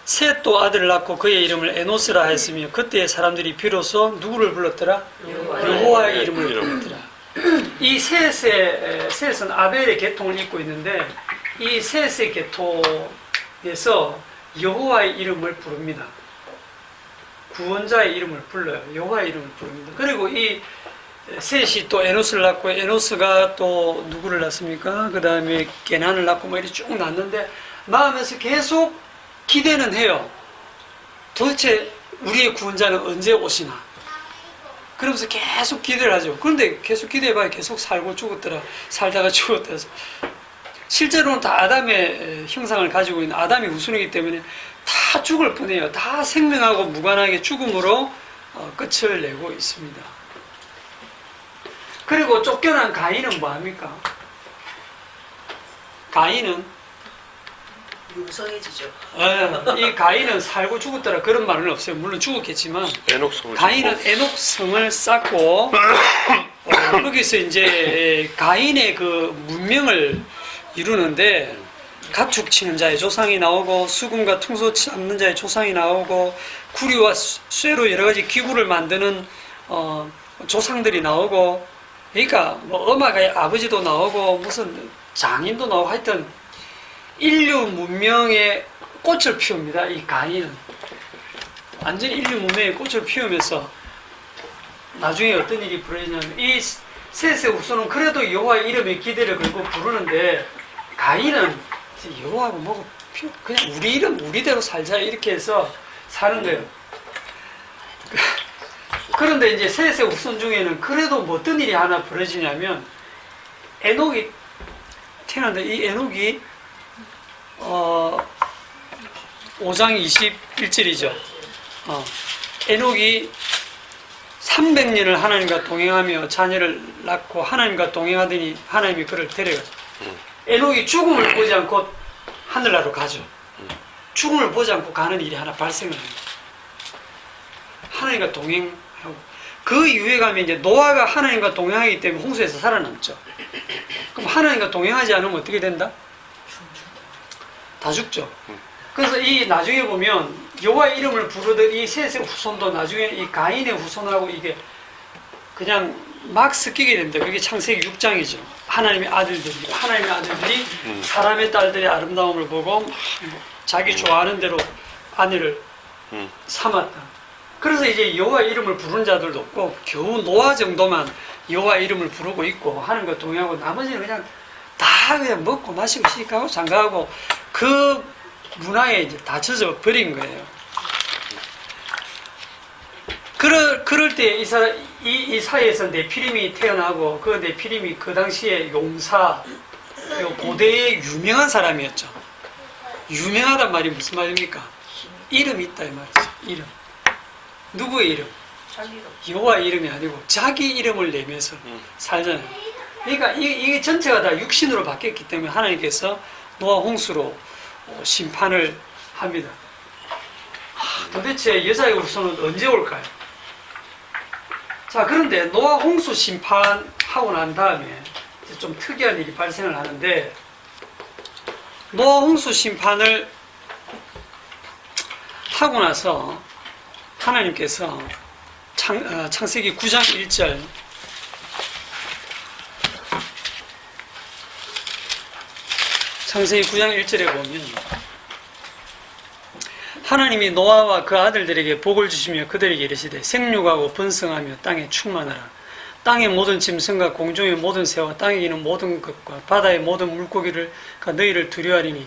셋도 아들을 낳고 그의 이름을 에노스라 했으며 그때의 사람들이 비로소 누구를 불렀더라? 여호와의 이름을 불렀더라. 이 셋은 아벨의 계통을 잇고 있는데 이 셋의 계통에서 여호와의 이름을 부릅니다. 구원자의 이름을 불러요. 여호와의 이름을 부릅니다. 그리고 이 셋이 또 에노스를 낳고 에노스가 또 누구를 낳습니까? 그 다음에 게난을 낳고 뭐 이렇게 쭉 낳는데 낳으면서 계속 기대는 해요. 도대체 우리의 구원자는 언제 오시나? 그러면서 계속 기대를 하죠. 그런데 계속 기대해봐야 계속 살고 죽었더라. 살다가 죽었더라. 실제로는 다 아담의 형상을 가지고 있는 아담이 후손이기 때문에 다 죽을 뿐이에요. 다 생명하고 무관하게 죽음으로 끝을 내고 있습니다. 그리고 쫓겨난 가인은 뭐합니까? 가인은 융성해지죠. 이 가인은 살고 죽었더라 그런 말은 없어요. 물론 죽었겠지만 에녹성을 가인은 에녹성을 쌓고 거기서 이제 가인의 그 문명을 이루는데 가축 치는 자의 조상이 나오고 수금과 퉁소 잡는 자의 조상이 나오고 구리와 쇠로 여러 가지 기구를 만드는 조상들이 나오고 그러니까 뭐 엄마가의 아버지도 나오고 무슨 장인도 나오고 하여튼 인류 문명의 꽃을 피웁니다. 이 가인은 완전히 인류 문명의 꽃을 피우면서 나중에 어떤 일이 벌어지냐면 이 셋의 후손은 그래도 여호와의 이름에 기대를 걸고 부르는데 가인은 여호와하고 뭐고 그냥 우리 이름 우리대로 살자 이렇게 해서 사는 거예요. 그런데 이제 셋의 후손 중에는 그래도 뭐 어떤 일이 하나 벌어지냐면 에녹이 태어났는데 이 에녹이 5장 21절이죠. 에녹이 300년을 하나님과 동행하며 자녀를 낳고 하나님과 동행하더니 하나님이 그를 데려가죠. 에녹이 죽음을 보지 않고 하늘나라로 가죠. 죽음을 보지 않고 가는 일이 하나 발생을 합니다. 하나님과 동행하고 그 이후에 가면 이제 노아가 하나님과 동행하기 때문에 홍수에서 살아남죠. 그럼 하나님과 동행하지 않으면 어떻게 된다? 다 죽죠. 그래서 이 나중에 보면 여호와의 이름을 부르던 이 셋의 후손도 나중에 이 가인의 후손하고 이게 그냥 막 섞이게 됩니다. 그게 창세기 6장이죠. 하나님의 아들들이 사람의 딸들의 아름다움을 보고 막 자기 좋아하는 대로 아내를 삼았다. 그래서 이제 여호와의 이름을 부르는 자들도 없고 겨우 노아 정도만 여호와의 이름을 부르고 있고 하는 것 동의하고 나머지는 그냥 다 그냥 먹고 마시고 시식하고 장가하고 그 문화에 이제 다 젖어 버린 거예요. 그럴 때 이 사이에서 네피림이 태어나고 그 네피림이 그 당시에 용사 그리고 고대의 유명한 사람이었죠. 유명하단 말이 무슨 말입니까? 이름이 있다 이 말이죠. 이름. 누구의 이름? 여호와의 이름이 아니고 자기 이름을 내면서 살잖아요. 그러니까 이게 전체가 다 육신으로 바뀌었기 때문에 하나님께서 노아 홍수로 심판을 합니다. 도대체 여자의 후손은 언제 올까요? 자, 그런데 노아 홍수 심판하고 난 다음에 이제 좀 특이한 일이 발생을 하는데, 노아 홍수 심판을 하고 나서 하나님께서 창세기 9장 1절, 창세기 9장 1절에 보면 하나님이 노아와 그 아들들에게 복을 주시며 그들에게 이르시되 생육하고 번성하며 땅에 충만하라. 땅의 모든 짐승과 공중의 모든 새와 땅에 기는 모든 것과 바다의 모든 물고기를 너희를 두려워하리니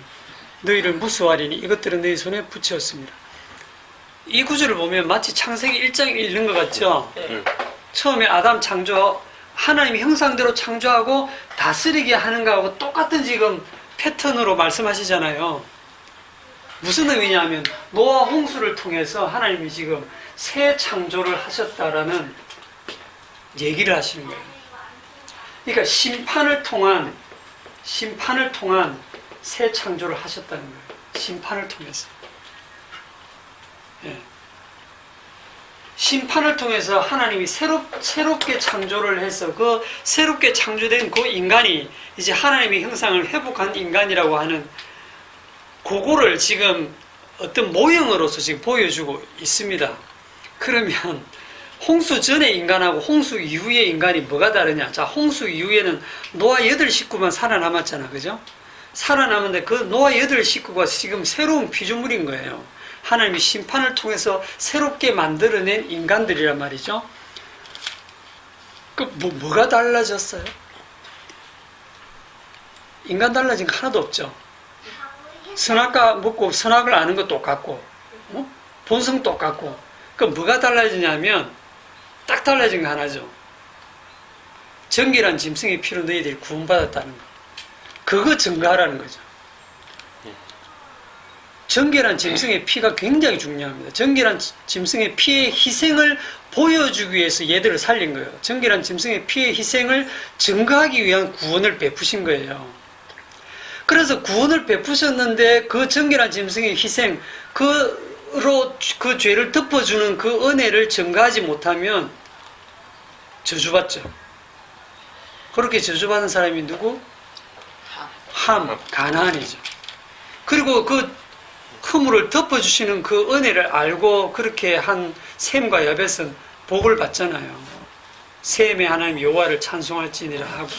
너희를 무수하리니 이것들은 너희 손에 붙였습니다. 이 구절을 보면 마치 창세기 1장 읽는 것 같죠? 처음에 아담 창조, 하나님이 형상대로 창조하고 다스리게 하는 거하고 똑같은 지금 패턴으로 말씀하시잖아요. 무슨 의미냐면 노아 홍수를 통해서 하나님이 지금 새 창조를 하셨다라는 얘기를 하시는 거예요. 그러니까 심판을 통한 새 창조를 하셨다는 거예요. 심판을 통해서. 예. 심판을 통해서 하나님이 새롭게 창조를 해서 그 새롭게 창조된 그 인간이 이제 하나님의 형상을 회복한 인간이라고 하는 그거를 지금 어떤 모형으로서 지금 보여주고 있습니다. 그러면 홍수 전의 인간하고 홍수 이후의 인간이 뭐가 다르냐? 자, 홍수 이후에는 노아 8식구만 살아남았잖아. 그죠? 살아남은데 그 노아 8식구가 지금 새로운 피조물인 거예요. 하나님이 심판을 통해서 새롭게 만들어낸 인간들이란 말이죠. 뭐가 달라졌어요? 인간 달라진 거 하나도 없죠. 선악과 먹고 선악을 아는 거 똑같고, 본성 똑같고, 뭐가 달라지냐면 딱 달라진 거 하나죠. 정결한 짐승의 피로 너희들이 구원받았다는 거. 그거 증거하라는 거죠. 정결한 짐승의 피가 굉장히 중요합니다. 정결한 짐승의 피의 희생을 보여주기 위해서 얘들을 살린 거예요. 정결한 짐승의 피의 희생을 증거하기 위한 구원을 베푸신 거예요. 그래서 구원을 베푸셨는데 그 정결한 짐승의 희생, 그 죄를 덮어주는 그 은혜를 증거하지 못하면 저주받죠. 그렇게 저주받은 사람이 누구? 가나안이죠. 그리고 그 허물을 덮어주시는 그 은혜를 알고 그렇게 한 셈과 야벳은 복을 받잖아요. 셈의 하나님 여호와를 찬송할지니라 하고.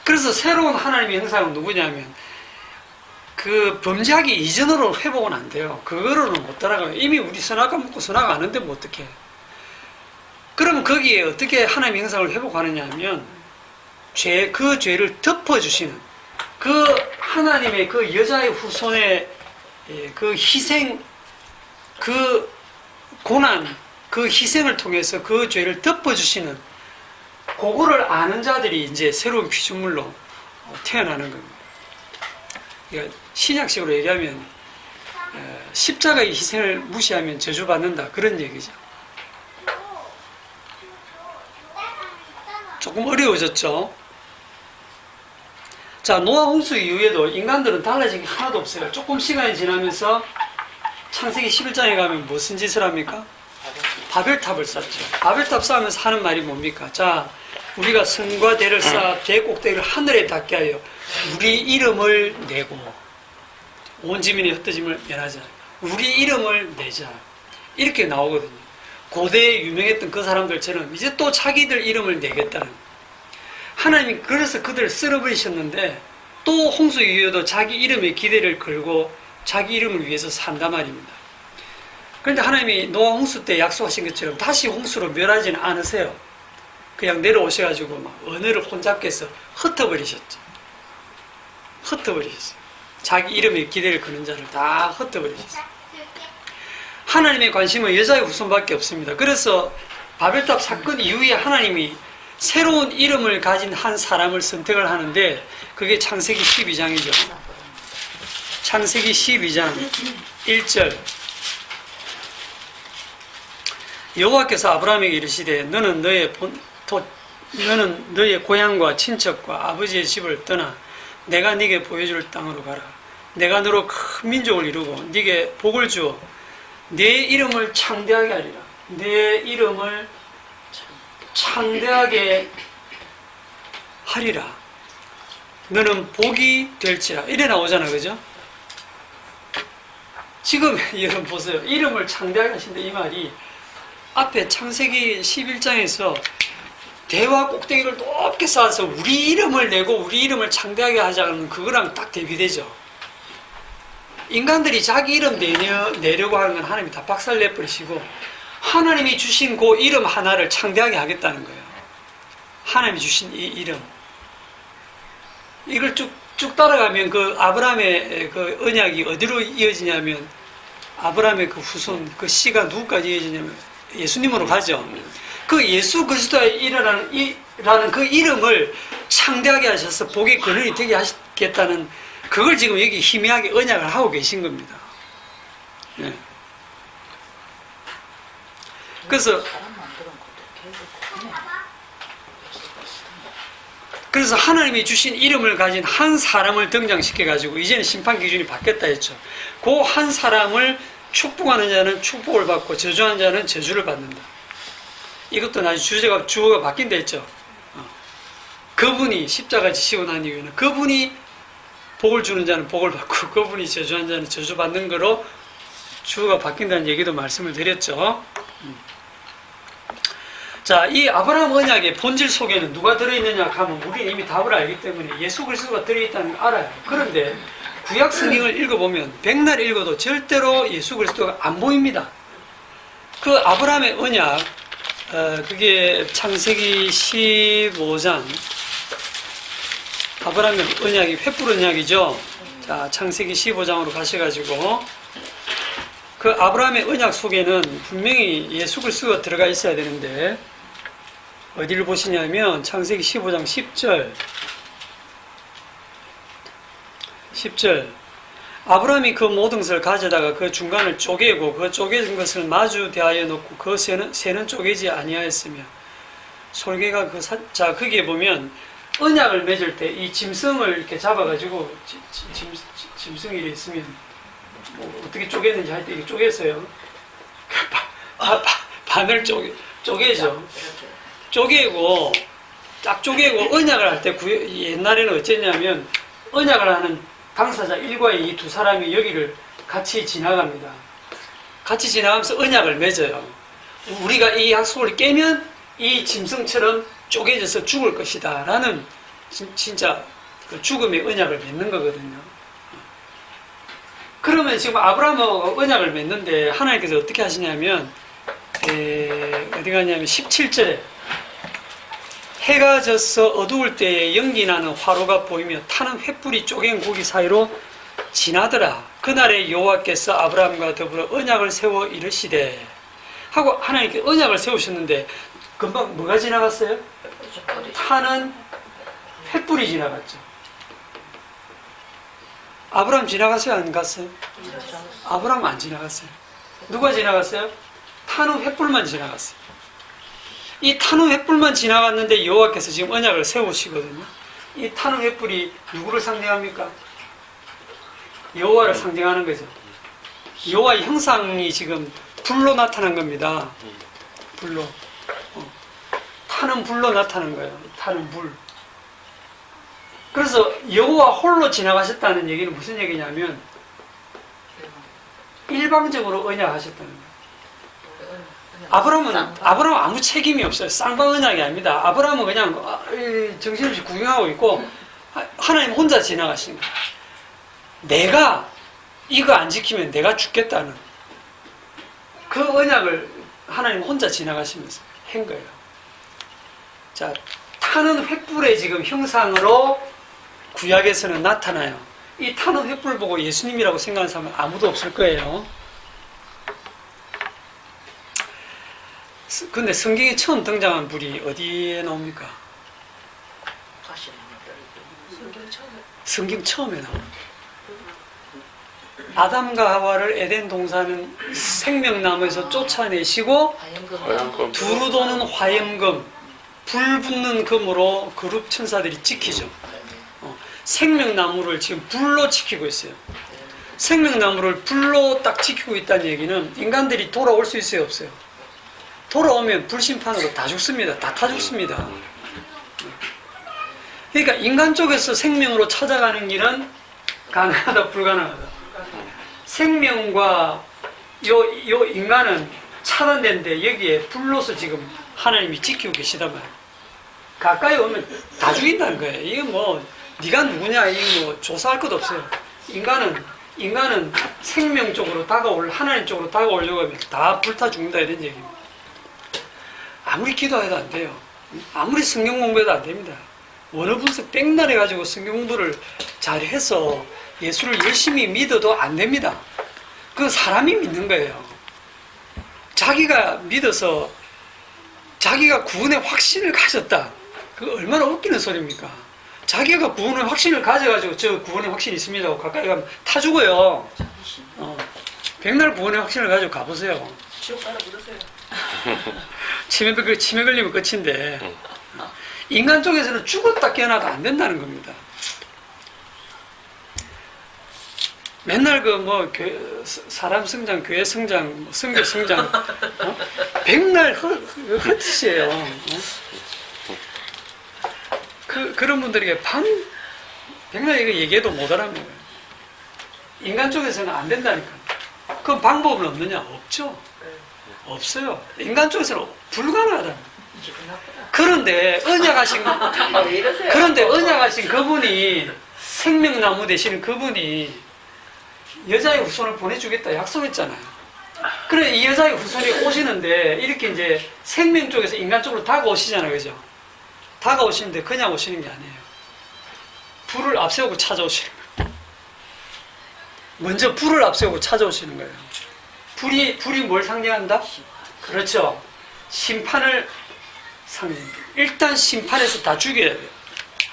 그래서 새로운 하나님의 형상은 누구냐면 그 범죄하기 이전으로 회복은 안 돼요. 그거로는 못 따라가요. 이미 우리 선악과 먹고 선악 아는데 뭐 어떡해. 그러면 거기에 어떻게 하나님의 형상을 회복하느냐 하면 그 죄를 덮어주시는 그 하나님의 그 여자의 후손의 그 희생, 그 고난, 그 희생을 통해서 그 죄를 덮어주시는 그거를 아는 자들이 이제 새로운 피조물로 태어나는 겁니다. 그러니까 신약식으로 얘기하면 십자가의 희생을 무시하면 저주받는다 그런 얘기죠. 조금 어려워졌죠. 자, 노아 홍수 이후에도 인간들은 달라진 게 하나도 없어요. 조금 시간이 지나면서 창세기 11장에 가면 무슨 짓을 합니까? 바벨탑을 쌓죠. 바벨탑 쌓으면서 하는 말이 뭡니까? 자, 우리가 성과 대를 쌓아 대 꼭대기를 하늘에 닿게 하여 우리 이름을 내고 온 지민의 흩어짐을 면하자. 우리 이름을 내자. 이렇게 나오거든요. 고대에 유명했던 그 사람들처럼 이제 또 자기들 이름을 내겠다는. 하나님이 그래서 그들을 쓸어버리셨는데 또 홍수 이후에도 자기 이름에 기대를 걸고 자기 이름을 위해서 산단 말입니다. 그런데 하나님이 노아 홍수 때 약속하신 것처럼 다시 홍수로 멸하지는 않으세요. 그냥 내려오셔가지고 막 언어를 혼잡해서 흩어버리셨죠. 흩어버리셨어요. 자기 이름에 기대를 거는 자를 다 흩어버리셨어요. 하나님의 관심은 여자의 후손밖에 없습니다. 그래서 바벨탑 사건 이후에 하나님이 새로운 이름을 가진 한 사람을 선택을 하는데 그게 창세기 12장이죠. 창세기 12장 1절 여호와께서 아브라함에게 이르시되 너는 너의 고향과 친척과 아버지의 집을 떠나 내가 네게 보여줄 땅으로 가라. 내가 너로 큰 민족을 이루고 네게 복을 주어 내 이름을 창대하게 하리라. 내 이름을 창대하게 하리라. 너는 복이 될지라. 이래 나오잖아, 그죠? 지금 여러분 보세요. 이름을 창대하게 하신다 이 말이 앞에 창세기 11장에서 대화 꼭대기를 높게 쌓아서 우리 이름을 내고 우리 이름을 창대하게 하자는 그거랑 딱 대비되죠. 인간들이 자기 이름 내려고 하는 건 하나님이 다 박살 내버리시고 하나님이 주신 그 이름 하나를 창대하게 하겠다는 거예요. 하나님이 주신 이 이름. 이걸 쭉 따라가면 그 아브라함의 그 언약이 어디로 이어지냐면 아브라함의 그 후손, 그 씨가 누구까지 이어지냐면 예수님으로 가죠. 그 예수 그리스도의 이라는 그 이름을 창대하게 하셔서 복의 근원이 되게 하시겠다는 그걸 지금 여기 희미하게 언약을 하고 계신 겁니다. 네. 그래서 하나님이 주신 이름을 가진 한 사람을 등장시켜 가지고 이제는 심판 기준이 바뀌었다 했죠. 그 한 사람을 축복하는 자는 축복을 받고 저주하는 자는 저주를 받는다. 이것도 나중에 주어가 바뀐다 했죠. 그분이 십자가 지시고 난 이후에는 그분이 복을 주는 자는 복을 받고 그분이 저주하는 자는 저주받는 거로 주어가 바뀐다는 얘기도 말씀을 드렸죠. 자, 이 아브라함 언약의 본질 속에는 누가 들어있느냐 하면 우리는 이미 답을 알기 때문에 예수 그리스도가 들어있다는 걸 알아요. 그런데 구약 성경을 읽어보면 백날 읽어도 절대로 예수 그리스도가 안 보입니다. 그 아브라함의 언약, 그게 창세기 15장 아브라함의 언약이 횃불 언약이죠. 자, 창세기 15장으로 가셔가지고 그 아브라함의 언약 속에는 분명히 예수 그리스도가 들어가 있어야 되는데 어디를 보시냐면 창세기 15장 10절 아브라함이 그 모든 것을 가져다가 그 중간을 쪼개고 그 쪼개진 것을 마주 대하여 놓고 그 새는 쪼개지 아니하였으며 솔개가 자 거기에 보면 언약을 맺을 때 이 짐승을 이렇게 잡아가지고 짐승이 이렇게 있으면 뭐 어떻게 쪼개는지 할 때 이렇게 쪼개서요. 반을 쪼개죠. 쪼개고 딱 쪼개고 언약을 할 때 옛날에는 어쨌냐면 언약을 하는 당사자 1과 2 두 사람이 여기를 같이 지나갑니다. 같이 지나가면서 언약을 맺어요. 우리가 이 약속을 깨면 이 짐승처럼 쪼개져서 죽을 것이다 라는 진짜 그 죽음의 언약을 맺는 거거든요. 그러면 지금 아브라함하고 언약을 맺는데 하나님께서 어떻게 하시냐면 어디 가냐면 17절에 해가 져서 어두울 때에 연기 나는 화로가 보이며 타는 횃불이 쪼갠 고기 사이로 지나더라. 그날에 여호와께서 아브라함과 더불어 언약을 세워 이르시되 하고 하나님께 언약을 세우셨는데 금방 뭐가 지나갔어요? 타는 횃불이 지나갔죠. 아브라함 지나갔어요? 안 갔어요? 아브라함 안 지나갔어요. 누가 지나갔어요? 타는 횃불만 지나갔어요. 이 타는 횃불만 지나갔는데 여호와께서 지금 언약을 세우시거든요. 이 타는 횃불이 누구를 상징합니까? 여호와를 상징하는 거죠. 여호와의 형상이 지금 불로 나타난 겁니다. 불로. 타는 불로 나타난 거예요. 타는 불. 그래서 여호와 홀로 지나가셨다는 얘기는 무슨 얘기냐면 일방적으로 언약하셨다는 거예요. 아브라함은 아무 책임이 없어요. 쌍방 언약이 아닙니다. 아브라함은 그냥 정신없이 구경하고 있고 하나님 혼자 지나가신 거예요. 내가 이거 안 지키면 내가 죽겠다는 그 언약을 하나님 혼자 지나가시면서 한 거예요. 자, 타는 횃불의 지금 형상으로 구약에서는 나타나요. 이 타는 횃불 보고 예수님이라고 생각하는 사람은 아무도 없을 거예요. 근데 성경에 처음 등장한 불이 어디에 나옵니까? 성경 처음에 나옵니다. 아담과 하와를 에덴 동산은 생명나무에서 쫓아내시고 두루 도는 화염금, 불 붙는 금으로 그룹 천사들이 지키죠. 생명나무를 지금 불로 지키고 있어요. 생명나무를 불로 딱 지키고 있다는 얘기는 인간들이 돌아올 수 있어요, 없어요? 돌아오면 불심판으로 다 죽습니다. 다 죽습니다. 그러니까 인간 쪽에서 생명으로 찾아가는 길은 가능하다, 불가능하다. 생명과 요 인간은 차단된데 여기에 불로서 지금 하나님이 지키고 계시단 말이에요. 가까이 오면 다 죽인다는 거예요. 이게 뭐 네가 누구냐 이거 뭐 조사할 것도 없어요. 인간은 생명 쪽으로 하나님 쪽으로 다가오려고 하면 다 불타 죽는다 이런 얘기입니다. 아무리 기도해도 안 돼요. 아무리 성경 공부해도 안 됩니다. 원어 분석 백날 해가지고 성경 공부를 잘해서 예수를 열심히 믿어도 안 됩니다. 그건 사람이 믿는 거예요. 자기가 믿어서 자기가 구원의 확신을 가졌다. 그 얼마나 웃기는 소리입니까? 자기가 구원의 확신을 가져가지고 저 구원의 확신이 있습니다 하고 가까이 가면 타 죽어요. 백날 구원의 확신을 가지고 가보세요. 지옥 가라 그러세요. 치매 걸리면 끝인데 인간 쪽에서는 죽었다 깨어나도 안 된다는 겁니다. 맨날 사람 성장, 교회 성장, 성교 성장, 백날 헛짓이에요. 그런 분들에게 백날 이거 얘기해도 못 알아먹어요. 인간 쪽에서는 안 된다니까. 그럼 방법은 없느냐? 없죠. 없어요. 인간 쪽에서는 불가능하다. 그런데 언약하신 그분이 생명나무 되시는 그분이 여자의 후손을 보내주겠다 약속했잖아요. 그래 이 여자의 후손이 오시는데 이렇게 이제 생명 쪽에서 인간 쪽으로 다가오시잖아요, 그죠? 다가오시는데 그냥 오시는 게 아니에요. 불을 앞세우고 찾아오시는 거예요. 먼저 불을 앞세우고 찾아오시는 거예요. 불이 뭘 상징한다? 그렇죠. 심판을 상징합니다. 일단 심판에서 다 죽여야 돼요.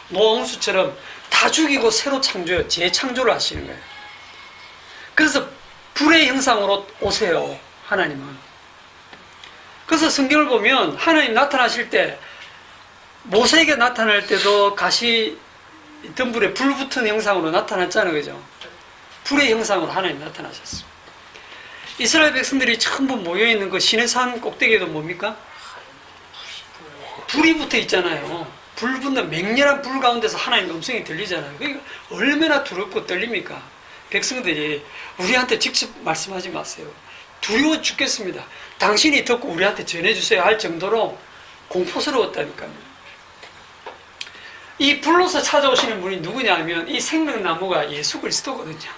노홍수처럼 다 죽이고 새로 창조해요. 재창조를 하시는 거예요. 그래서 불의 형상으로 오세요, 하나님은. 그래서 성경을 보면 하나님 나타나실 때 모세에게 나타날 때도 가시 등불에 불 붙은 형상으로 나타났잖아요, 그죠? 불의 형상으로 하나님 나타나셨어요. 이스라엘 백성들이 전부 모여있는 그 시내산 꼭대기에도 뭡니까? 불이 붙어 있잖아요. 불 붙는 맹렬한 불 가운데서 하나님 음성이 들리잖아요. 그러니까 얼마나 두렵고 떨립니까? 백성들이 우리한테 직접 말씀하지 마세요. 두려워 죽겠습니다. 당신이 듣고 우리한테 전해주세요 할 정도로 공포스러웠다니까요. 이 불로서 찾아오시는 분이 누구냐 하면 이 생명나무가 예수 그리스도거든요.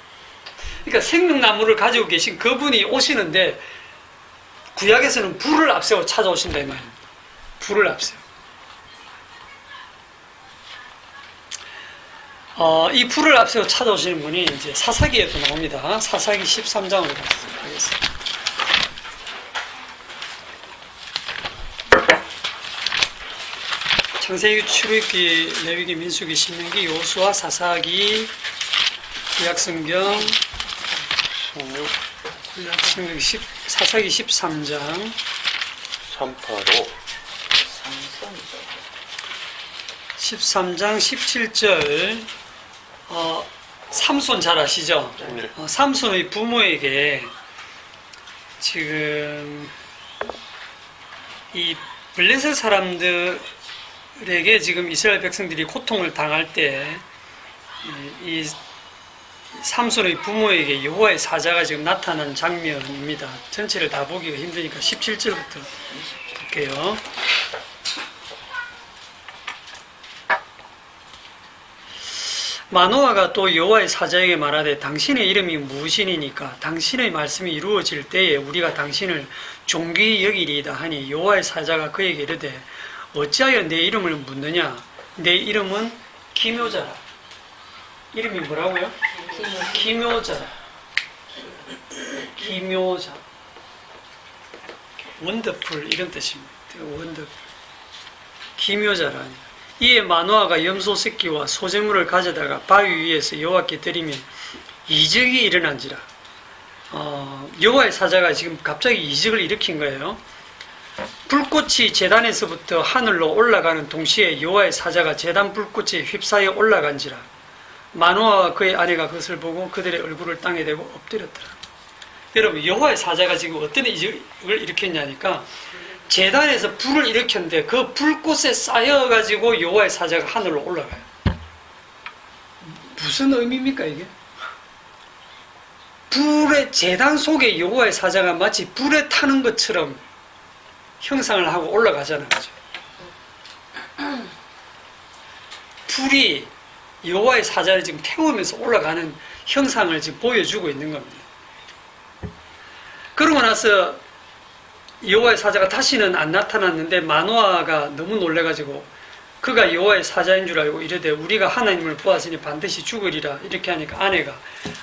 그러니까 생명나무를 가지고 계신 그분이 오시는데 구약에서는 불을 앞세워 찾아오신다 이 말입니다. 불을 앞세워. 이 불을 앞세워 찾아오시는 분이 이제 사사기에도 나옵니다. 사사기 13장으로 가겠습니다. 창세기, 출애굽기, 레위기, 민수기, 신명기, 여호수아, 사사기, 구약성경, 사사기 13장 385 13장 17절 삼손 잘 아시죠? 네. 삼손의 부모에게 지금 이 블레셋 사람들에게 지금 이스라엘 백성들이 고통을 당할 때 이 삼손의 부모에게 여호와의 사자가 지금 나타난 장면입니다. 전체를 다 보기가 힘드니까 17절부터 볼게요. 마노아가 또 여호와의 사자에게 말하되 당신의 이름이 무엇이니까 당신의 말씀이 이루어질 때에 우리가 당신을 존귀히 여기리이다 하니 여호와의 사자가 그에게 이르되 어찌하여 내 이름을 묻느냐 내 이름은 기묘자라. 이름이 뭐라고요? 기묘자라. 기묘자. 원더풀 이런 뜻입니다. 원더풀. 기묘자라니. 이에 마노아가 염소 새끼와 소재물을 가져다가 바위 위에서 여호와께 드리면 이적이 일어난지라. 여호와의 사자가 지금 갑자기 이적을 일으킨 거예요. 불꽃이 제단에서부터 하늘로 올라가는 동시에 여호와의 사자가 제단 불꽃에 휩싸여 올라간지라. 마노아와 그의 아내가 그것을 보고 그들의 얼굴을 땅에 대고 엎드렸더라. 여러분, 여호와의 사자가 지금 어떤 이적을 일으켰냐니까 제단에서 불을 일으켰는데 그 불꽃에 쌓여가지고 여호와의 사자가 하늘로 올라가요. 무슨 의미입니까 이게? 불의 제단 속에 여호와의 사자가 마치 불에 타는 것처럼 형상을 하고 올라가자는 거죠. 불이 여호와의 사자를 지금 태우면서 올라가는 형상을 지금 보여주고 있는 겁니다. 그러고 나서 여호와의 사자가 다시는 안 나타났는데 마노아가 너무 놀래가지고 그가 여호와의 사자인 줄 알고 이르되 우리가 하나님을 보았으니 반드시 죽으리라 이렇게 하니까 아내가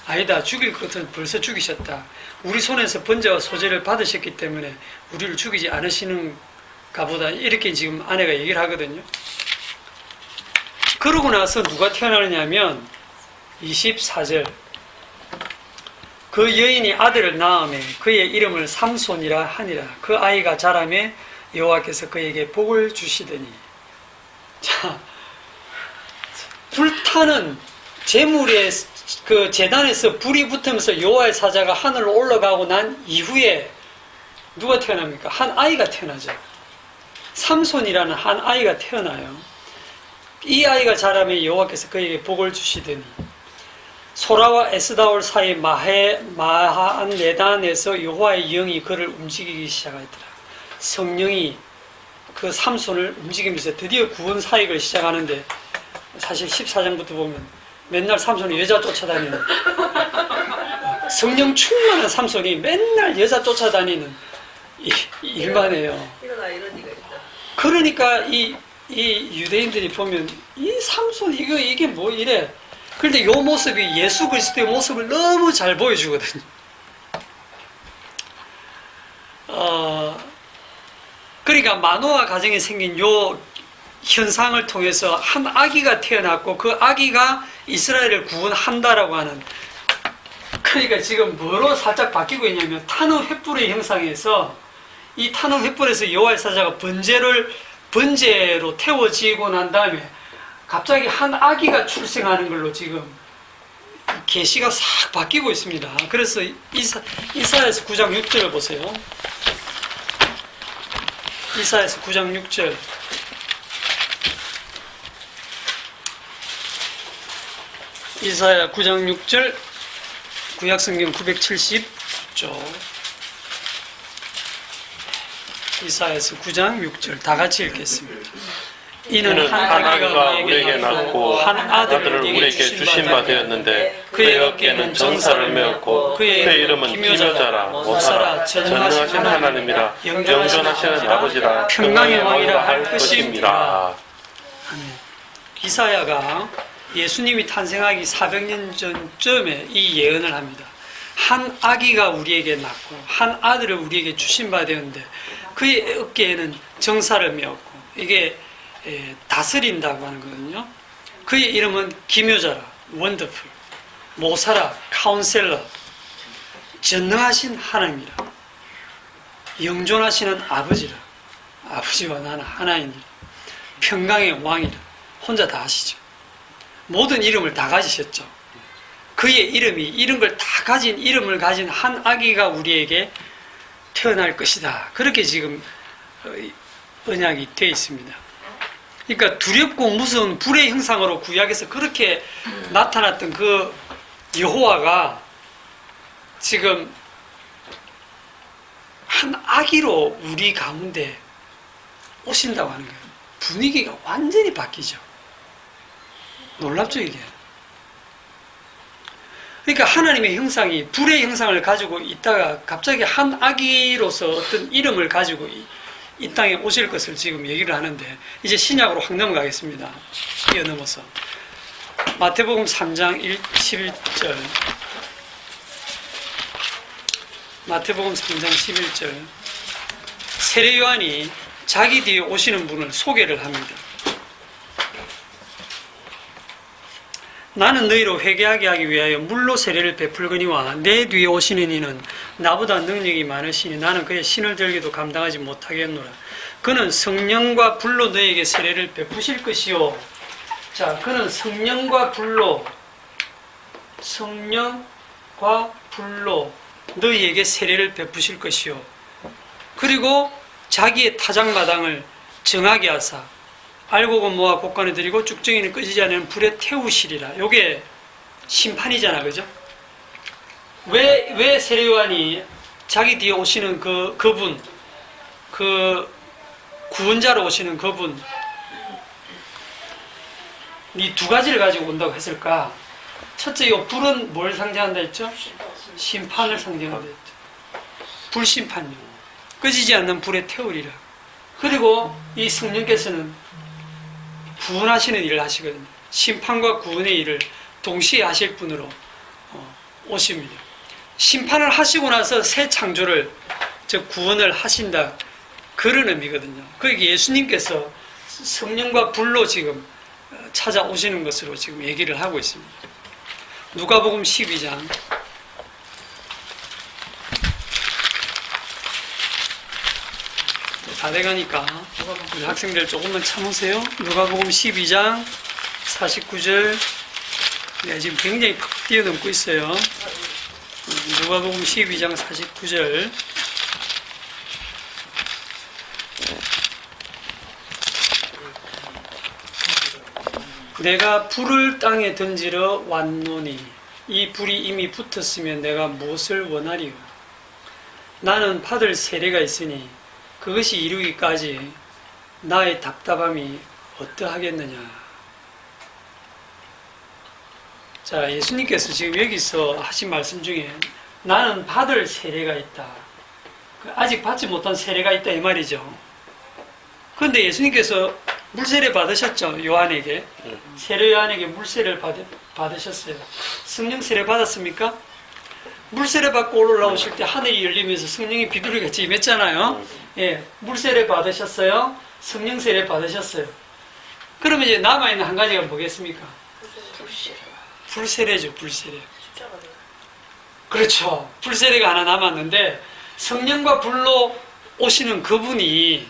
아니다 죽일 것은 벌써 죽이셨다. 우리 손에서 번제와 소제를 받으셨기 때문에 우리를 죽이지 않으시는가 보다 이렇게 지금 아내가 얘기를 하거든요. 그러고 나서 누가 태어나느냐면 24절 그 여인이 아들을 낳음에 그의 이름을 삼손이라 하니라. 그 아이가 자라매 여호와께서 그에게 복을 주시더니 자, 불타는 제물의 그 제단에서 불이 붙으면서 여호와의 사자가 하늘로 올라가고 난 이후에 누가 태어납니까? 한 아이가 태어나죠. 삼손이라는 한 아이가 태어나요. 이 아이가 자라매 여호와께서 그에게 복을 주시더니 소라와 에스다올 사이 마하안네단에서 여호와의 영이 그를 움직이기 시작하더라. 성령이 그 삼손을 움직이면서 드디어 구원 사역을 시작하는데 사실 14장부터 보면 맨날 삼손이 여자 쫓아다니는 성령 충만한 삼손이 맨날 여자 쫓아다니는 일만 해요. 그러니까 이 유대인들이 보면 이 삼손 이게 뭐 이래. 그런데 이 모습이 예수 그리스도의 모습을 너무 잘 보여주거든요. 그러니까 마노아 가정에 생긴 요 현상을 통해서 한 아기가 태어났고 그 아기가 이스라엘을 구원한다라고 하는 그러니까 지금 뭐로 살짝 바뀌고 있냐면 탄원 횃불의 형상에서 이 탄원 횃불에서 여호와의 사자가 번제로 태워지고 난 다음에 갑자기 한 아기가 출생하는 걸로 지금 계시가 싹 바뀌고 있습니다. 그래서 이사야서 9장 6절을 보세요. 이사야서 9장 6절 이사야 9장 6절 구약성경 970쪽 이사야서 9장 6절 다 같이 읽겠습니다. 이는 한 아기가 우리에게 낳고 한 아들을 우리에게 우리에게 주신 바 되었는데 그의 어깨는 정사를 메었고 그의 이름은 기묘자라 못사라 전능하신 하나님이라 영존하시는 아버지라 평강의 왕이라 할 것입니다. 이사야가 예수님이 탄생하기 400년 전쯤에 이 예언을 합니다. 한 아기가 우리에게 낳고 한 아들을 우리에게 주신 바 되었는데 그의 어깨에는 정사를 메었고 이게 다스린다고 하는 거거든요. 그의 이름은 기묘자라, 원더풀, 모사라, 카운셀러, 전능하신 하나님이라, 영존하시는 아버지라, 아버지와 나는 하나이니라, 평강의 왕이라, 혼자 다 하시죠. 모든 이름을 다 가지셨죠. 그의 이름이 이런 걸 다 가진 이름을 가진 한 아기가 우리에게 태어날 것이다. 그렇게 지금 언약이 되어 있습니다. 그러니까 두렵고 무서운 불의 형상으로 구약에서 그렇게 나타났던 그 여호와가 지금 한 아기로 우리 가운데 오신다고 하는 거예요. 분위기가 완전히 바뀌죠. 놀랍죠 이게. 그러니까 하나님의 형상이 불의 형상을 가지고 있다가 갑자기 한 아기로서 어떤 이름을 가지고 이 땅에 오실 것을 지금 얘기를 하는데 이제 신약으로 확 넘어가겠습니다. 뛰어넘어서 마태복음 3장 11절 마태복음 3장 11절 세례 요한이 자기 뒤에 오시는 분을 소개를 합니다. 나는 너희로 회개하게 하기 위하여 물로 세례를 베풀거니와 내 뒤에 오시는 이는 나보다 능력이 많으시니 나는 그의 신을 들기도 감당하지 못하겠노라. 그는 성령과 불로 너희에게 세례를 베푸실 것이요. 자, 그는 성령과 불로 너희에게 세례를 베푸실 것이요. 그리고 자기의 타작마당을 정하게 하사 알곡은 모아 곡간에 들이고 쭉정이는 꺼지지 않는 불에 태우시리라. 요게 심판이잖아, 그죠? 왜 세례 요한이 자기 뒤에 오시는 그분, 그 구원자로 오시는 그분, 이 두 가지를 가지고 온다고 했을까? 첫째, 이 불은 뭘 상징한다 했죠? 심판을 상징한다 했죠. 불심판요. 꺼지지 않는 불에 태우리라. 그리고 이 성령께서는 구원하시는 일을 하시거든요. 심판과 구원의 일을 동시에 하실 분으로 오십니다. 심판을 하시고 나서 새 창조를, 즉 구원을 하신다, 그런 의미거든요. 그러니까 예수님께서 성령과 불로 지금 찾아오시는 것으로 지금 얘기를 하고 있습니다. 누가복음 12장 다 돼가니까 우리 학생들 조금만 참으세요. 누가복음 12장 49절. 네, 지금 굉장히 팍 뛰어넘고 있어요. 누가복음 12장 49절. 내가 불을 땅에 던지러 왔노니 이 불이 이미 붙었으면 내가 무엇을 원하리요? 나는 받을 세례가 있으니 그것이 이루기까지 나의 답답함이 어떠하겠느냐. 자, 예수님께서 지금 여기서 하신 말씀 중에 나는 받을 세례가 있다, 아직 받지 못한 세례가 있다, 이 말이죠. 그런데 예수님께서 물세례 받으셨죠. 요한에게. 세례 요한에게 물세례를 받으셨어요. 성령 세례 받았습니까? 물세례 받고 올라오실 때 하늘이 열리면서 성령이 비둘기같이 임했잖아요. 예, 물세례 받으셨어요. 성령 세례 받으셨어요. 그러면 이제 남아있는 한 가지가 뭐겠습니까? 불세례죠. 불세례. 그렇죠. 불세례가 하나 남았는데 성령과 불로 오시는 그분이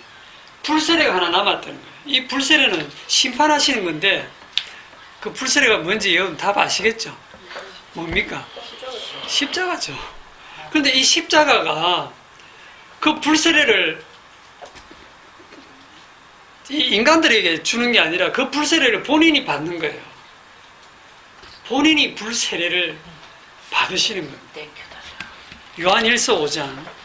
불세례가 하나 남았다는 거예요. 이 불세례는 심판하시는 건데 그 불세례가 뭔지 여러분 답 아시겠죠? 뭡니까? 십자가죠. 그런데 이 십자가가 그 불세례를 이 인간들에게 주는 게 아니라 그 불세례를 본인이 받는 거예요. 본인이 불세례를 받으시는 겁니다. 요한일서 5장